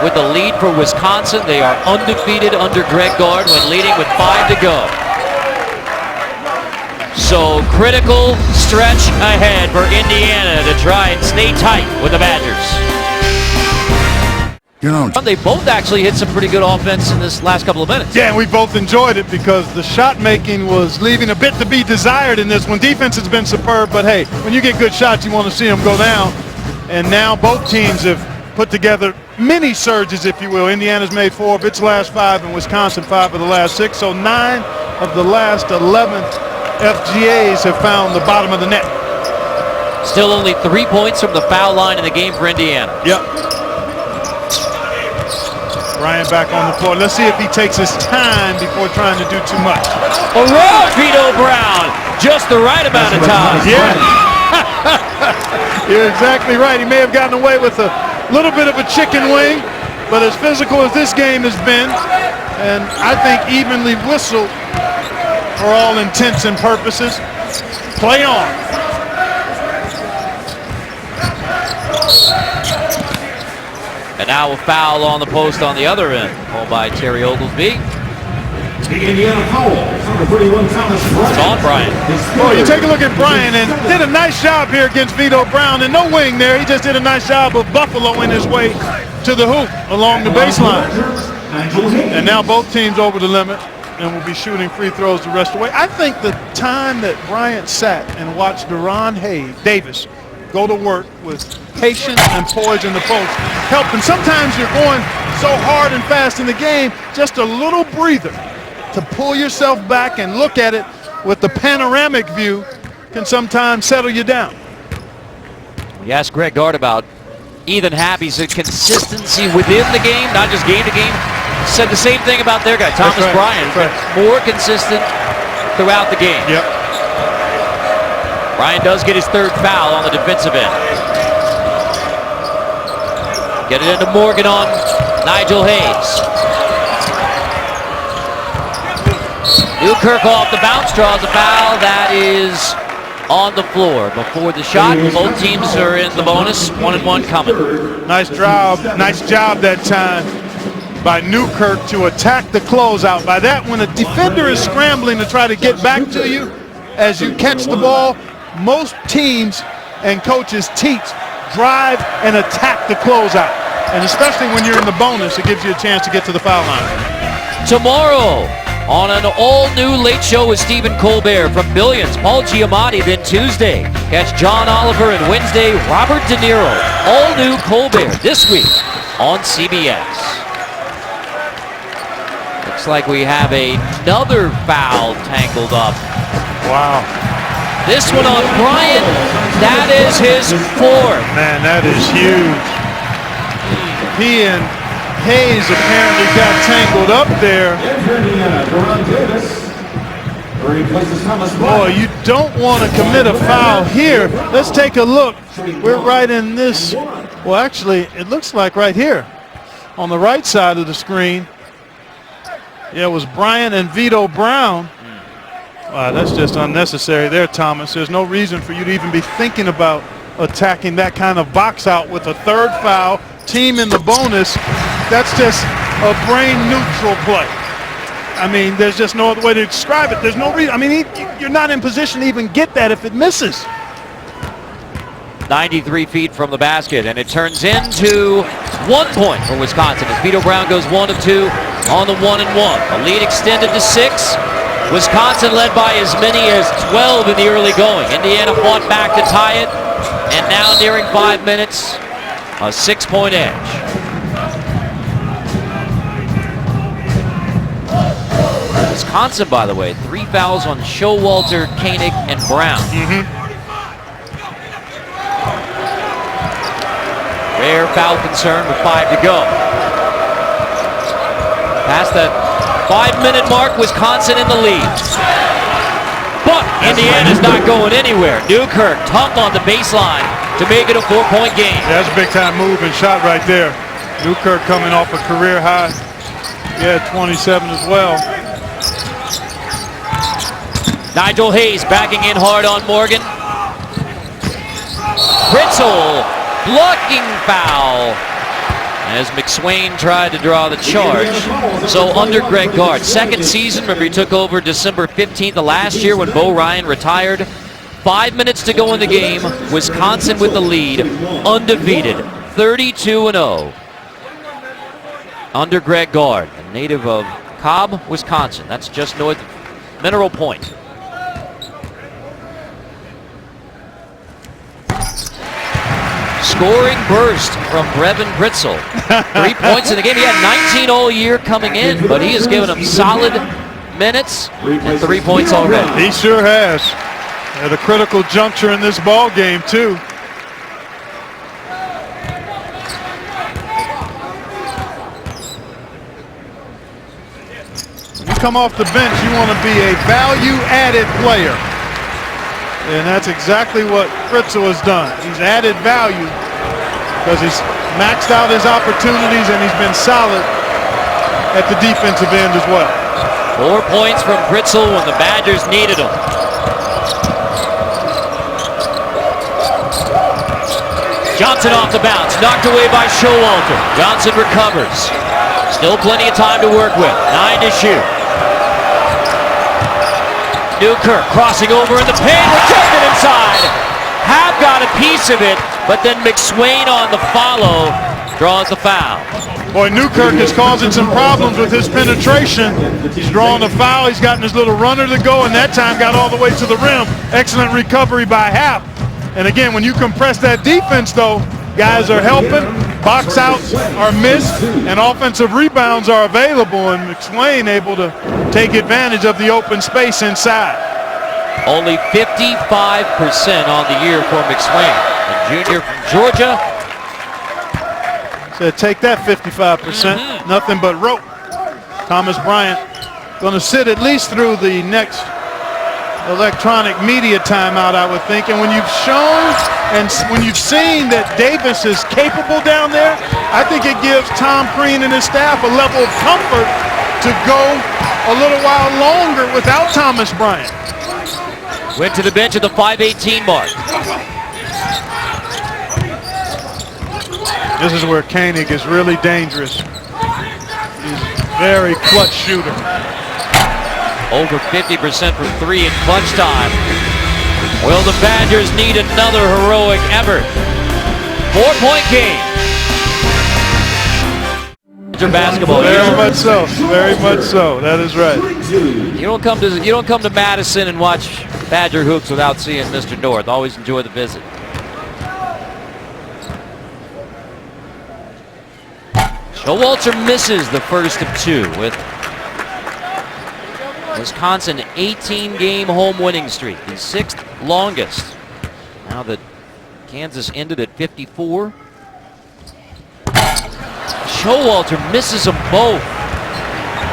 with the lead for Wisconsin. They are undefeated under Greg Gard when leading with 5 to go. So critical stretch ahead for Indiana to try and stay tight with the Badgers.
You know,
They both actually hit some pretty good offense in this last couple of minutes.
Yeah, and we both enjoyed it because the shot making was leaving a bit to be desired in this one. Defense has been superb, but hey, when you get good shots, you want to see them go down. And now both teams have put together mini surges, if you will. Indiana's made 4 of its last 5 and Wisconsin 5 of the last 6. So 9 of the last 11 FGAs have found the bottom of the net.
Still only 3 points from the foul line in the game for Indiana.
Yep. Bryant back on the floor. Let's see if he takes his time before trying to do too much.
Around Vito Brown, just the right amount of time.
Yeah. You're exactly right. He may have gotten away with a little bit of a chicken wing, but as physical as this game has been, and I think evenly whistled for all intents and purposes, play on.
And now a foul on the post on the other end, called by Terry Oglesby.
The Indiana foul, number 31, Thomas Bryant.
It's on Bryant.
Well, you take a look at Bryant and did a nice job here against Vito Brown, and no wing there. He just did a nice job of buffaloing his way to the hoop along the baseline. And now both teams over the limit and will be shooting free throws the rest of the way. I think the time that Bryant sat and watched Deron Davis go to work with patience and poise in the post helped. And sometimes you're going so hard and fast in the game, just a little breather to pull yourself back and look at it with the panoramic view can sometimes settle you down.
We asked Greg Gard about Ethan Happ. He said consistency within the game, not just game to game. Said the same thing about their guy, Thomas Bryant. More consistent throughout the game.
Yep.
Bryant does get his 3rd foul on the defensive end. Get it into Morgan on Nigel Hayes. Newkirk off the bounce, draws a foul. That is on the floor. Before the shot, both teams are in the bonus. 1-1 coming.
Nice job that time by Newkirk to attack the closeout. By that, when a defender is scrambling to try to get back to you as you catch the ball, most teams and coaches teach drive and attack the closeout. And especially when you're in the bonus, it gives you a chance to get to the foul line.
Tomorrow on an all-new Late Show with Stephen Colbert from Billions, Paul Giamatti. Then Tuesday, catch John Oliver, and Wednesday, Robert De Niro. All-new Colbert this week on CBS. Looks like we have another foul tangled up.
Wow.
This one on Bryant, that is his fourth.
Man, that is huge. He and Hayes apparently got tangled up there. Boy, you don't want to commit a foul here. Let's take a look. We're right in this. Well, actually, it looks like right here on the right side of the screen. Yeah, it was Bryant and Vito Brown. Wow, that's just unnecessary there, Thomas. There's no reason for you to even be thinking about attacking that kind of box out with a third foul, team in the bonus. That's just a brain neutral play. I mean, there's just no other way to describe it. There's no reason. I mean, you're not in position to even get that if it misses.
93 feet from the basket, and it turns into 1 point for Wisconsin as Vito Brown goes 1 of 2 on the 1-and-1. The lead extended to 6. Wisconsin led by as many as 12 in the early going. Indiana fought back to tie it, and now nearing 5 minutes, a 6-point edge. Wisconsin, by the way, 3 fouls on Showalter, Koenig, and Brown. Rare foul concern with 5 to go. Past that 5-minute mark, Wisconsin in the lead. But Indiana's not going anywhere. Newkirk tucked on the baseline to make it a 4-point game.
That's a big-time move and shot right there. Newkirk coming off a career high. Yeah, 27 as well.
Nigel Hayes backing in hard on Morgan. Ritzel, blocking foul as McSwain tried to draw the charge. So under Greg Gard, second season, remember he took over December 15th of last year when Bo Ryan retired. 5 minutes to go in the game. Wisconsin with the lead, undefeated, 32-0. Under Greg Gard, a native of Cobb, Wisconsin. That's just north of Mineral Point. Scoring burst from Brevin Britzel. 3 points in the game. He had 19 all year coming in, but he has given him solid minutes and 3 points already.
He sure has. At a critical juncture in this ball game, too. When you come off the bench, you want to be a value-added player. And that's exactly what Fritzl has done. He's added value because he's maxed out his opportunities and he's been solid at the defensive end as well.
4 points from Fritzl when the Badgers needed him. Johnson off the bounce, knocked away by Showalter. Johnson recovers. Still plenty of time to work with. 9 to shoot. Newkirk crossing over in the paint, rejected inside. Have got a piece of it, but then McSwain on the follow draws the foul.
Boy, Newkirk is causing some problems with his penetration. He's drawing the foul. He's gotten his little runner to go, and that time got all the way to the rim. Excellent recovery by Happ. And again, when you compress that defense, though, guys are helping. Box outs are missed, and offensive rebounds are available, and McSwain able to take advantage of the open space inside.
Only 55% on the year for McSwain. The junior from Georgia.
Said take that 55%. Nothing but rope. Thomas Bryant going to sit at least through the next electronic media timeout, I would think. And when you've shown and when you've seen that Davis is capable down there, I think it gives Tom Crean and his staff a level of comfort to go a little while longer without Thomas Bryant.
Went to the bench at the 5:18 mark.
This is where Koenig is really dangerous. He's a very clutch shooter.
Over 50% from 3 in clutch time. Will the Badgers need another heroic effort? 4-point game. Basketball.
Very much so. Very much so. That is right.
You don't come to Madison and watch Badger hoops without seeing Mr. North. Always enjoy the visit. Showalter misses the first of two with Wisconsin 18-game home winning streak, the 6th longest. Now that Kansas ended at 54. Showalter misses them both.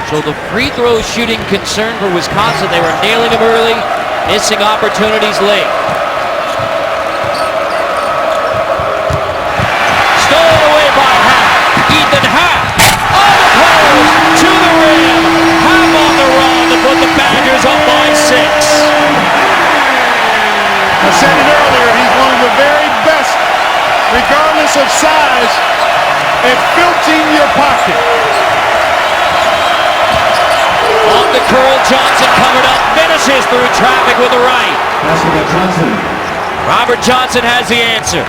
So the free throw shooting concern for Wisconsin. They were nailing them early, missing opportunities late. Stolen away by Happ. Ethan Happ on the post to the rim. Happ on the run to put the Badgers up by 6.
I said it earlier, he's one of the very best, regardless of size, at filching your pocket.
Off the curl, Johnson covered up, finishes through traffic with the right. Robert Johnson has the answer.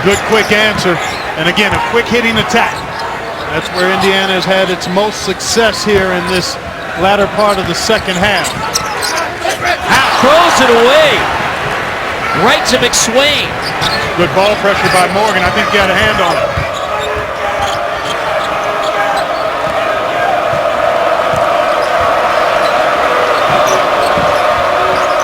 Good quick answer, and again, a quick hitting attack. That's where Indiana has had its most success here in this latter part of the second half.
Happ throws it away. Right to McSwain.
Good ball pressure by Morgan. I think he had a hand on it.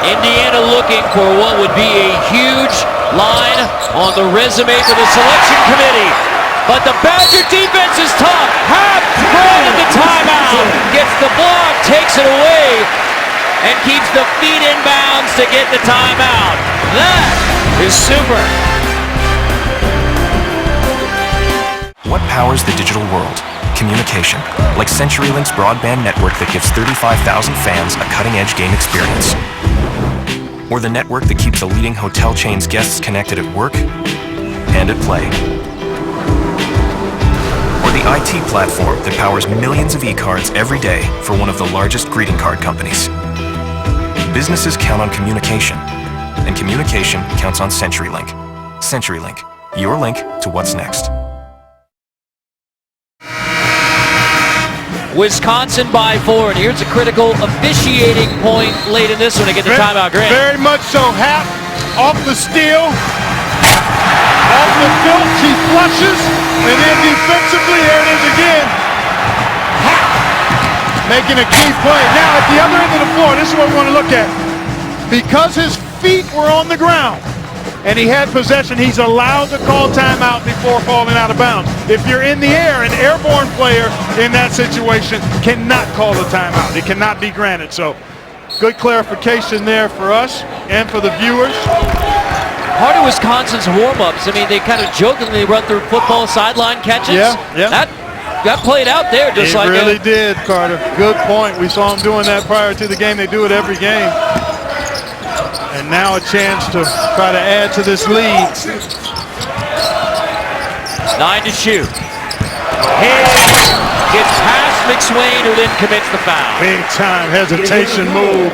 Indiana looking for what would be a huge line on the resume for the selection committee. But the Badger defense is tough. Happ throwing the timeout. Gets the block, takes it away, and keeps the feet in bounds to get the timeout. That is super.
What powers the digital world? Communication, like CenturyLink's broadband network that gives 35,000 fans a cutting-edge game experience. Or the network that keeps a leading hotel chain's guests connected at work and at play. Or the IT platform that powers millions of e-cards every day for one of the largest greeting card companies. Businesses count on communication, and communication counts on CenturyLink. CenturyLink, your link to what's next.
Wisconsin by 4, and here's a critical officiating point late in this one to get the timeout. Grant.
Very much so. Happ off the steal, off the filch, he flushes, and then defensively, there it is again. Happ making a key play. Now at the other end of the floor, this is what we want to look at. Because his feet were on the ground and he had possession, he's allowed to call timeout before falling out of bounds. If you're in the air, an airborne player in that situation cannot call a timeout. It cannot be granted. So good clarification there for us and for the viewers.
Part of Wisconsin's warm-ups, I mean, they kind of jokingly run through football sideline catches.
Yeah.
That played out there just like
it really did, Carter. Good point. We saw them doing that prior to the game. They do it every game. And now a chance to try to add to this lead.
9 to shoot. Hayes gets past McSwain, who then commits the foul.
Big time hesitation move.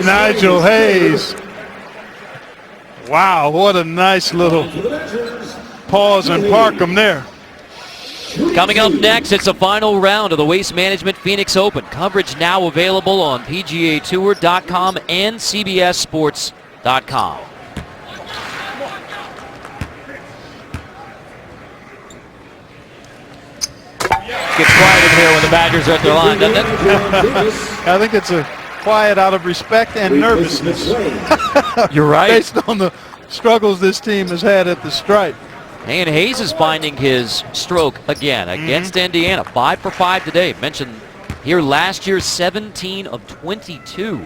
Nigel Hayes. Wow, what a nice little pause and park him there.
Coming up next, it's the final round of the Waste Management Phoenix Open. Coverage now available on PGAtour.com and CBSSports.com. Gets quiet in here when the Badgers are at their line, doesn't it?
I think it's a quiet out of respect and nervousness.
You're right.
Based on the struggles this team has had at the stripe.
And Hayes is finding his stroke again against Indiana. 5 for 5 today. Mentioned here last year, 17 of 22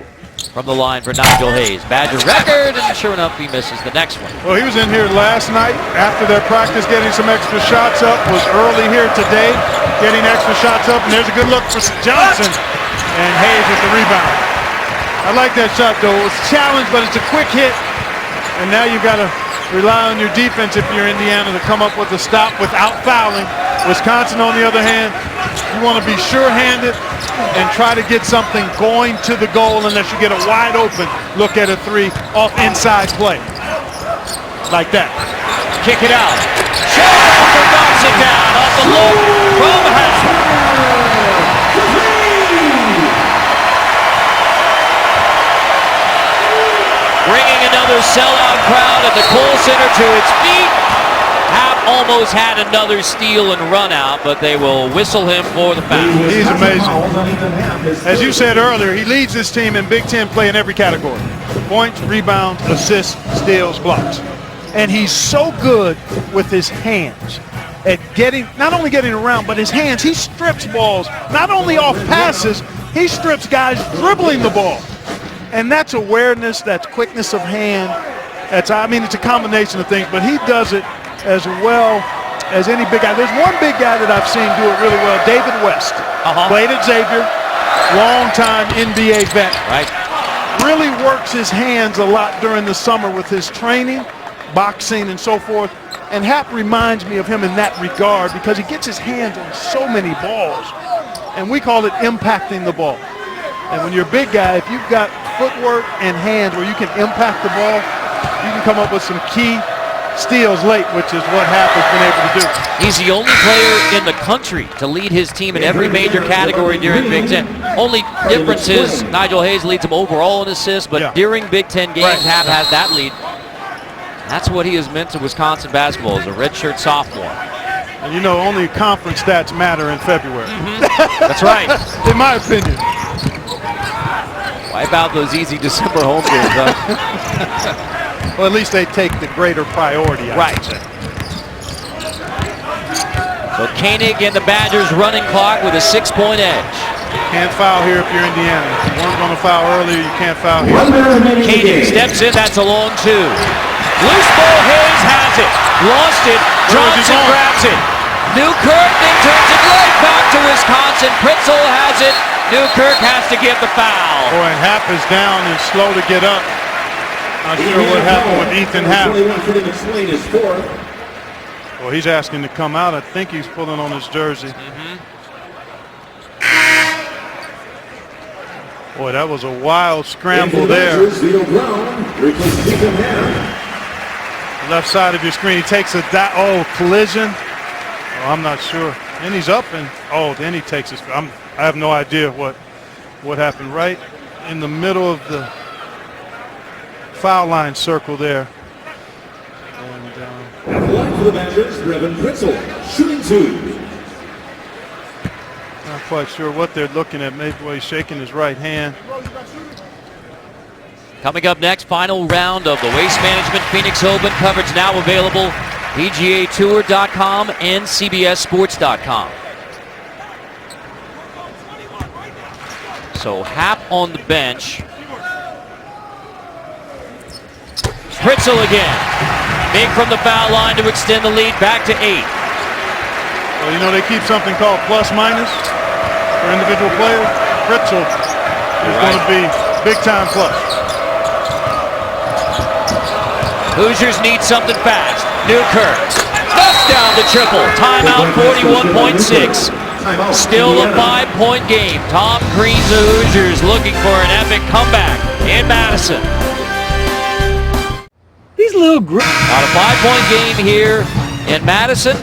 from the line for Nigel Hayes. Badger record, and sure enough, he misses the next one.
Well, he was in here last night after their practice getting some extra shots up, was early here today getting extra shots up, and there's a good look for Johnson, and Hayes with the rebound. I like that shot, though. It was a challenge, but it's a quick hit, and now you've got to rely on your defense if you're Indiana to come up with a stop without fouling. Wisconsin, on the other hand, you want to be sure-handed, and try to get something going to the goal unless you get a wide open look at a three off inside play. Like that.
Kick it out. Showalter knocks it down off the look from Hap. Bringing another sellout crowd at the Kohl Center to its feet. Hap almost had another steal and run out, but they will whistle him for the foul.
He's amazing. As you said earlier, he leads this team in Big Ten play in every category. Points, rebounds, assists, steals, blocks. And he's so good with his hands at not only getting around, but his hands. He strips balls, not only off passes, he strips guys dribbling the ball. And that's awareness, that's quickness of hand. It's a combination of things, but he does it as well as any big guy. There's one big guy that I've seen do it really well, David West. Played at Xavier, long-time NBA vet.
Right.
Really works his hands a lot during the summer with his training, boxing and so forth. And Hap reminds me of him in that regard because he gets his hands on so many balls. And we call it impacting the ball. And when you're a big guy, if you've got footwork and hands where you can impact the ball, you can come up with some key steals late, which is what Hap has been able to do.
He's the only player in the country to lead his team in every major category during Big Ten. Only difference is Nigel Hayes leads him overall in assists, but during Big Ten games, Hap has that lead. That's what he has meant to Wisconsin basketball as a redshirt sophomore.
And you know, only conference stats matter in February.
That's right.
In my opinion.
Wipe out those easy December home games, huh?
Well, at least they take the greater priority, I should say.
So Koenig and the Badgers running clock with a 6-point edge.
Can't foul here if you're Indiana. If you weren't going to foul earlier, you can't foul here.
Koenig steps in, that's a long two. Loose ball, Hayes has it. Lost it, Johnson grabs it. Newkirk then turns it right back to Wisconsin. Pritzel has it. Newkirk has to give the foul.
Boy, and Hap is down and slow to get up. Not sure what happened with Ethan Hap. Well, he's asking to come out. I think he's pulling on his jersey. Boy, that was a wild scramble there. Left side of your screen. He takes a collision. Oh, I'm not sure. And he's up and then he takes his. I have no idea what happened. Right in the middle of the foul line circle there.
And line for the Badgers, Brevin Pritzel, shooting two.
Not quite sure what they're looking at. Maybe he's shaking his right hand.
Coming up next, final round of the Waste Management Phoenix Open. Coverage now available, PGAtour.com and CBSSports.com. So Hap on the bench. Pritzel again. Big from the foul line to extend the lead back to 8.
Well, you know, they keep something called plus minus for individual players. Pritzel is going to be big time plus.
Hoosiers need something fast. Newkirk knocks down the triple. Timeout 41.6. Still a 5-point game. Tom Crean's the Hoosiers looking for an epic comeback in Madison.
These little groups.
On a 5-point game here in Madison.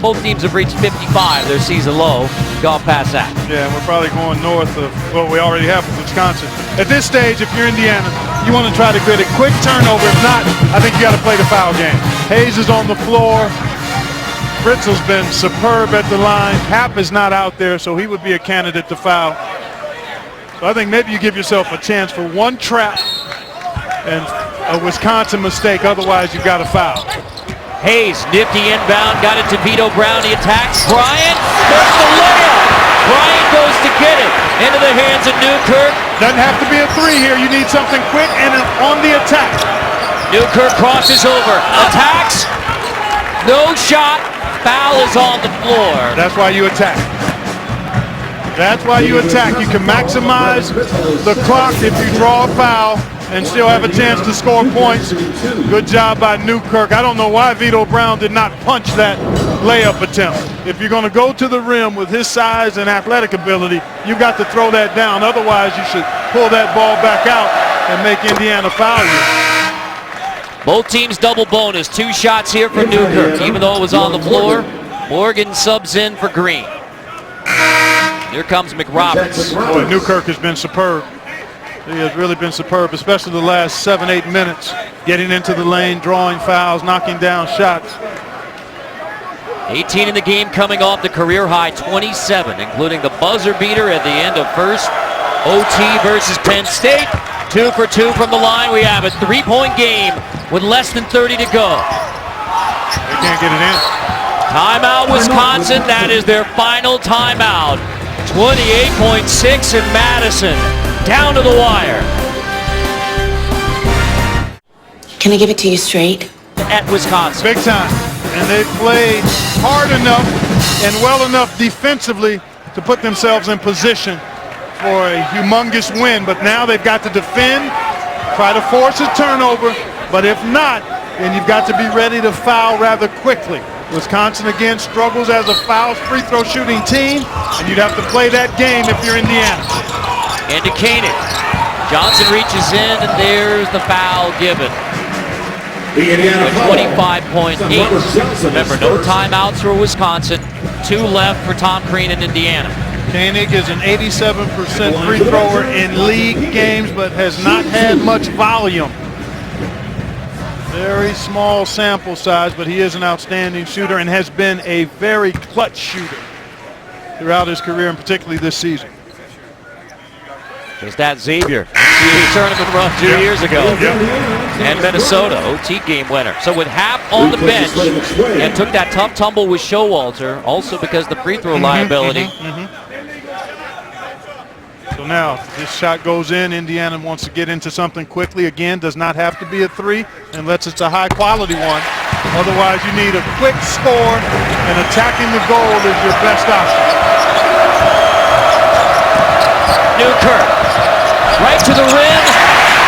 Both teams have reached 55, their season low. Gone past that.
Yeah, we're probably going north of what we already have with Wisconsin. At this stage, if you're Indiana, you want to try to get a quick turnover. If not, I think you got to play the foul game. Hayes is on the floor. Pritzel's been superb at the line. Hap is not out there, so he would be a candidate to foul. So I think maybe you give yourself a chance for one trap and a Wisconsin mistake. Otherwise, you've got to foul.
Hayes, nifty inbound, got it to Vito Brown. He attacks. Bryant, there's the layup. Bryant goes to get it into the hands of Newkirk.
Doesn't have to be a three here. You need something quick and on the attack.
Newkirk crosses over, attacks. No shot. Foul is on the floor.
That's why you attack. That's why you attack. You can maximize the clock if you draw a foul and still have a chance to score points. Good job by Newkirk. I don't know why Vito Brown did not punch that layup attempt. If you're going to go to the rim with his size and athletic ability, you got to throw that down. Otherwise, you should pull that ball back out and make Indiana foul you.
Both teams double bonus. 2 shots here for Newkirk. Even though it was on the floor, Morgan subs in for Green. Here comes McRoberts.
Boy, Newkirk has been superb. He has really been superb, especially the last 7-8 minutes. Getting into the lane, drawing fouls, knocking down shots.
18 in the game, coming off the career high 27, including the buzzer beater at the end of first. OT versus Penn State. 2 for 2 from the line. We have a 3-point game with less than 30 to go.
They can't get it in.
Timeout, Wisconsin. That is their final timeout. 28.6 in Madison. Down to the wire.
Can I give it to you straight?
At Wisconsin.
Big time. And they played hard enough and well enough defensively to put themselves in position for a humongous win. But now they've got to defend, try to force a turnover. But if not, then you've got to be ready to foul rather quickly. Wisconsin again struggles as a foul free throw shooting team, and you'd have to play that game if you're Indiana.
Into Koenig. Johnson reaches in, and there's the foul given.
The Indiana foul.
25.8. Remember, no timeouts for Wisconsin. 2 left for Tom Crean in Indiana.
Koenig is an 87% free thrower in league games, but has not had much volume. Very small sample size, but he is an outstanding shooter and has been a very clutch shooter throughout his career, and particularly this season.
Just that Xavier NCAA tournament run 2 years ago. And Minnesota, OT game winner. So with half on the bench, and took that tough tumble with Showalter, also because the free throw liability.
So now, if this shot goes in, Indiana wants to get into something quickly. Again, does not have to be a 3 unless it's a high-quality one. Otherwise, you need a quick score, and attacking the goal is your best option.
Newkirk, right to the rim.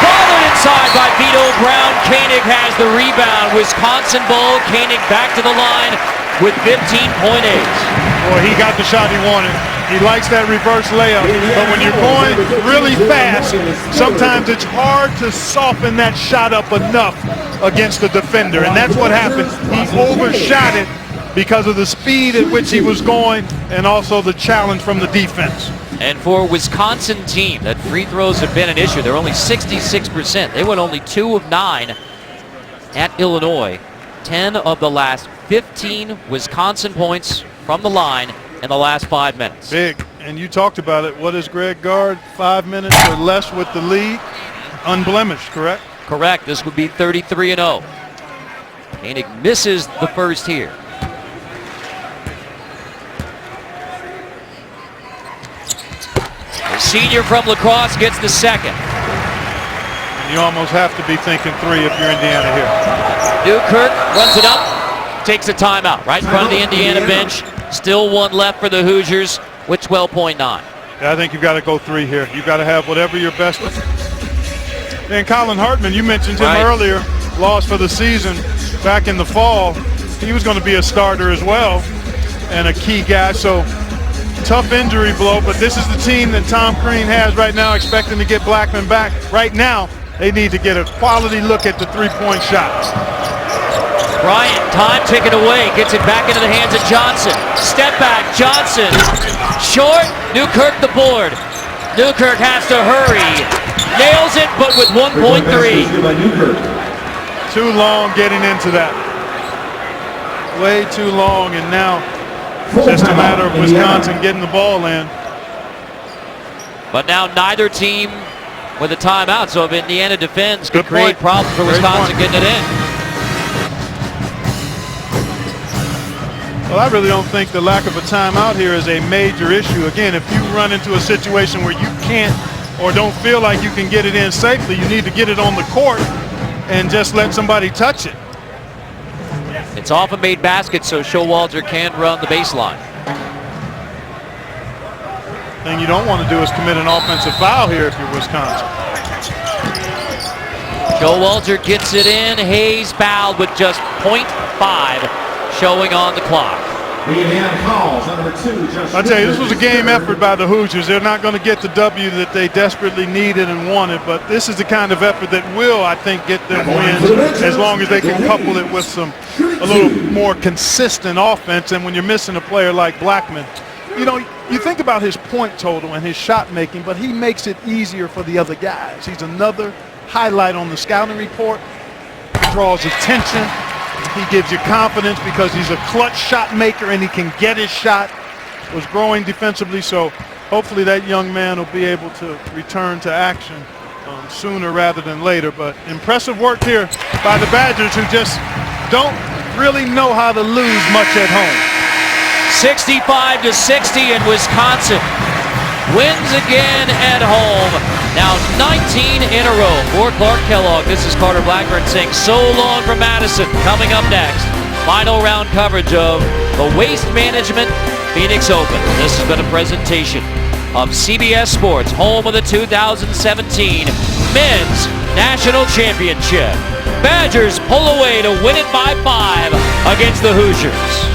Followed inside by Vito Brown. Koenig has the rebound. Wisconsin ball. Koenig back to the line with 15.8.
Boy, he got the shot he wanted. He likes that reverse layup, but when you're going really fast, sometimes it's hard to soften that shot up enough against the defender, and that's what happened. He overshot it because of the speed at which he was going and also the challenge from the defense.
And for a Wisconsin team, that free throws have been an issue. They're only 66%. They went only 2 of 9 at Illinois. 10 of the last 15 Wisconsin points from the line in the last 5 minutes.
Big. And you talked about it. What is Greg Gard? 5 minutes or less with the lead. Unblemished, correct?
Correct. This would be 33-0. Koenig misses the first here. The senior from La Crosse gets the second.
And you almost have to be thinking 3 if you're Indiana here.
Newkirk runs it up, takes a timeout right in front of the Indiana bench. Still 1 left for the Hoosiers with 12.9.
Yeah, I think you've got to go 3 here. You've got to have whatever your best. And Colin Hartman, you mentioned him earlier, lost for the season back in the fall. He was going to be a starter as well and a key guy. So tough injury blow, but this is the team that Tom Crean has right now, expecting to get Blackman back. Right now, they need to get a quality look at the 3-point shot.
Bryant, time taken away, gets it back into the hands of Johnson. Step back, Johnson, short, Newkirk the board. Newkirk has to hurry, nails it, but with 1.3.
Too long getting into that. Way too long, and now just a matter of Wisconsin getting the ball in.
But now neither team with a timeout, so if Indiana defends, could create problems for Wisconsin getting it in.
Well, I really don't think the lack of a timeout here is a major issue. Again, if you run into a situation where you can't or don't feel like you can get it in safely, you need to get it on the court and just let somebody touch it.
It's off a made basket, so Showalter can run the baseline.
Thing you don't want to do is commit an offensive foul here if you're Wisconsin.
Showalter gets it in. Hayes fouled with just 0.5 showing on the clock.
The Indiana calls on number 2, Justin.
I tell you, this was a game effort by the Hoosiers. They're not going to get the W that they desperately needed and wanted, but this is the kind of effort that will, I think, get them wins as long as they can couple it with a little more consistent offense. And when you're missing a player like Blackman, you know, you think about his point total and his shot making, but he makes it easier for the other guys. He's another highlight on the scouting report. He draws attention. He gives you confidence because he's a clutch shot maker and he can get his shot. Was growing defensively, so hopefully that young man will be able to return to action sooner rather than later. But impressive work here by the Badgers, who just don't really know how to lose much at home.
65-60, and Wisconsin wins again at home. Now 19 in a row for Clark Kellogg. This is Carter Blackburn saying so long from Madison. Coming up next, final round coverage of the Waste Management Phoenix Open. This has been a presentation of CBS Sports, home of the 2017 Men's National Championship. Badgers pull away to win it by 5 against the Hoosiers.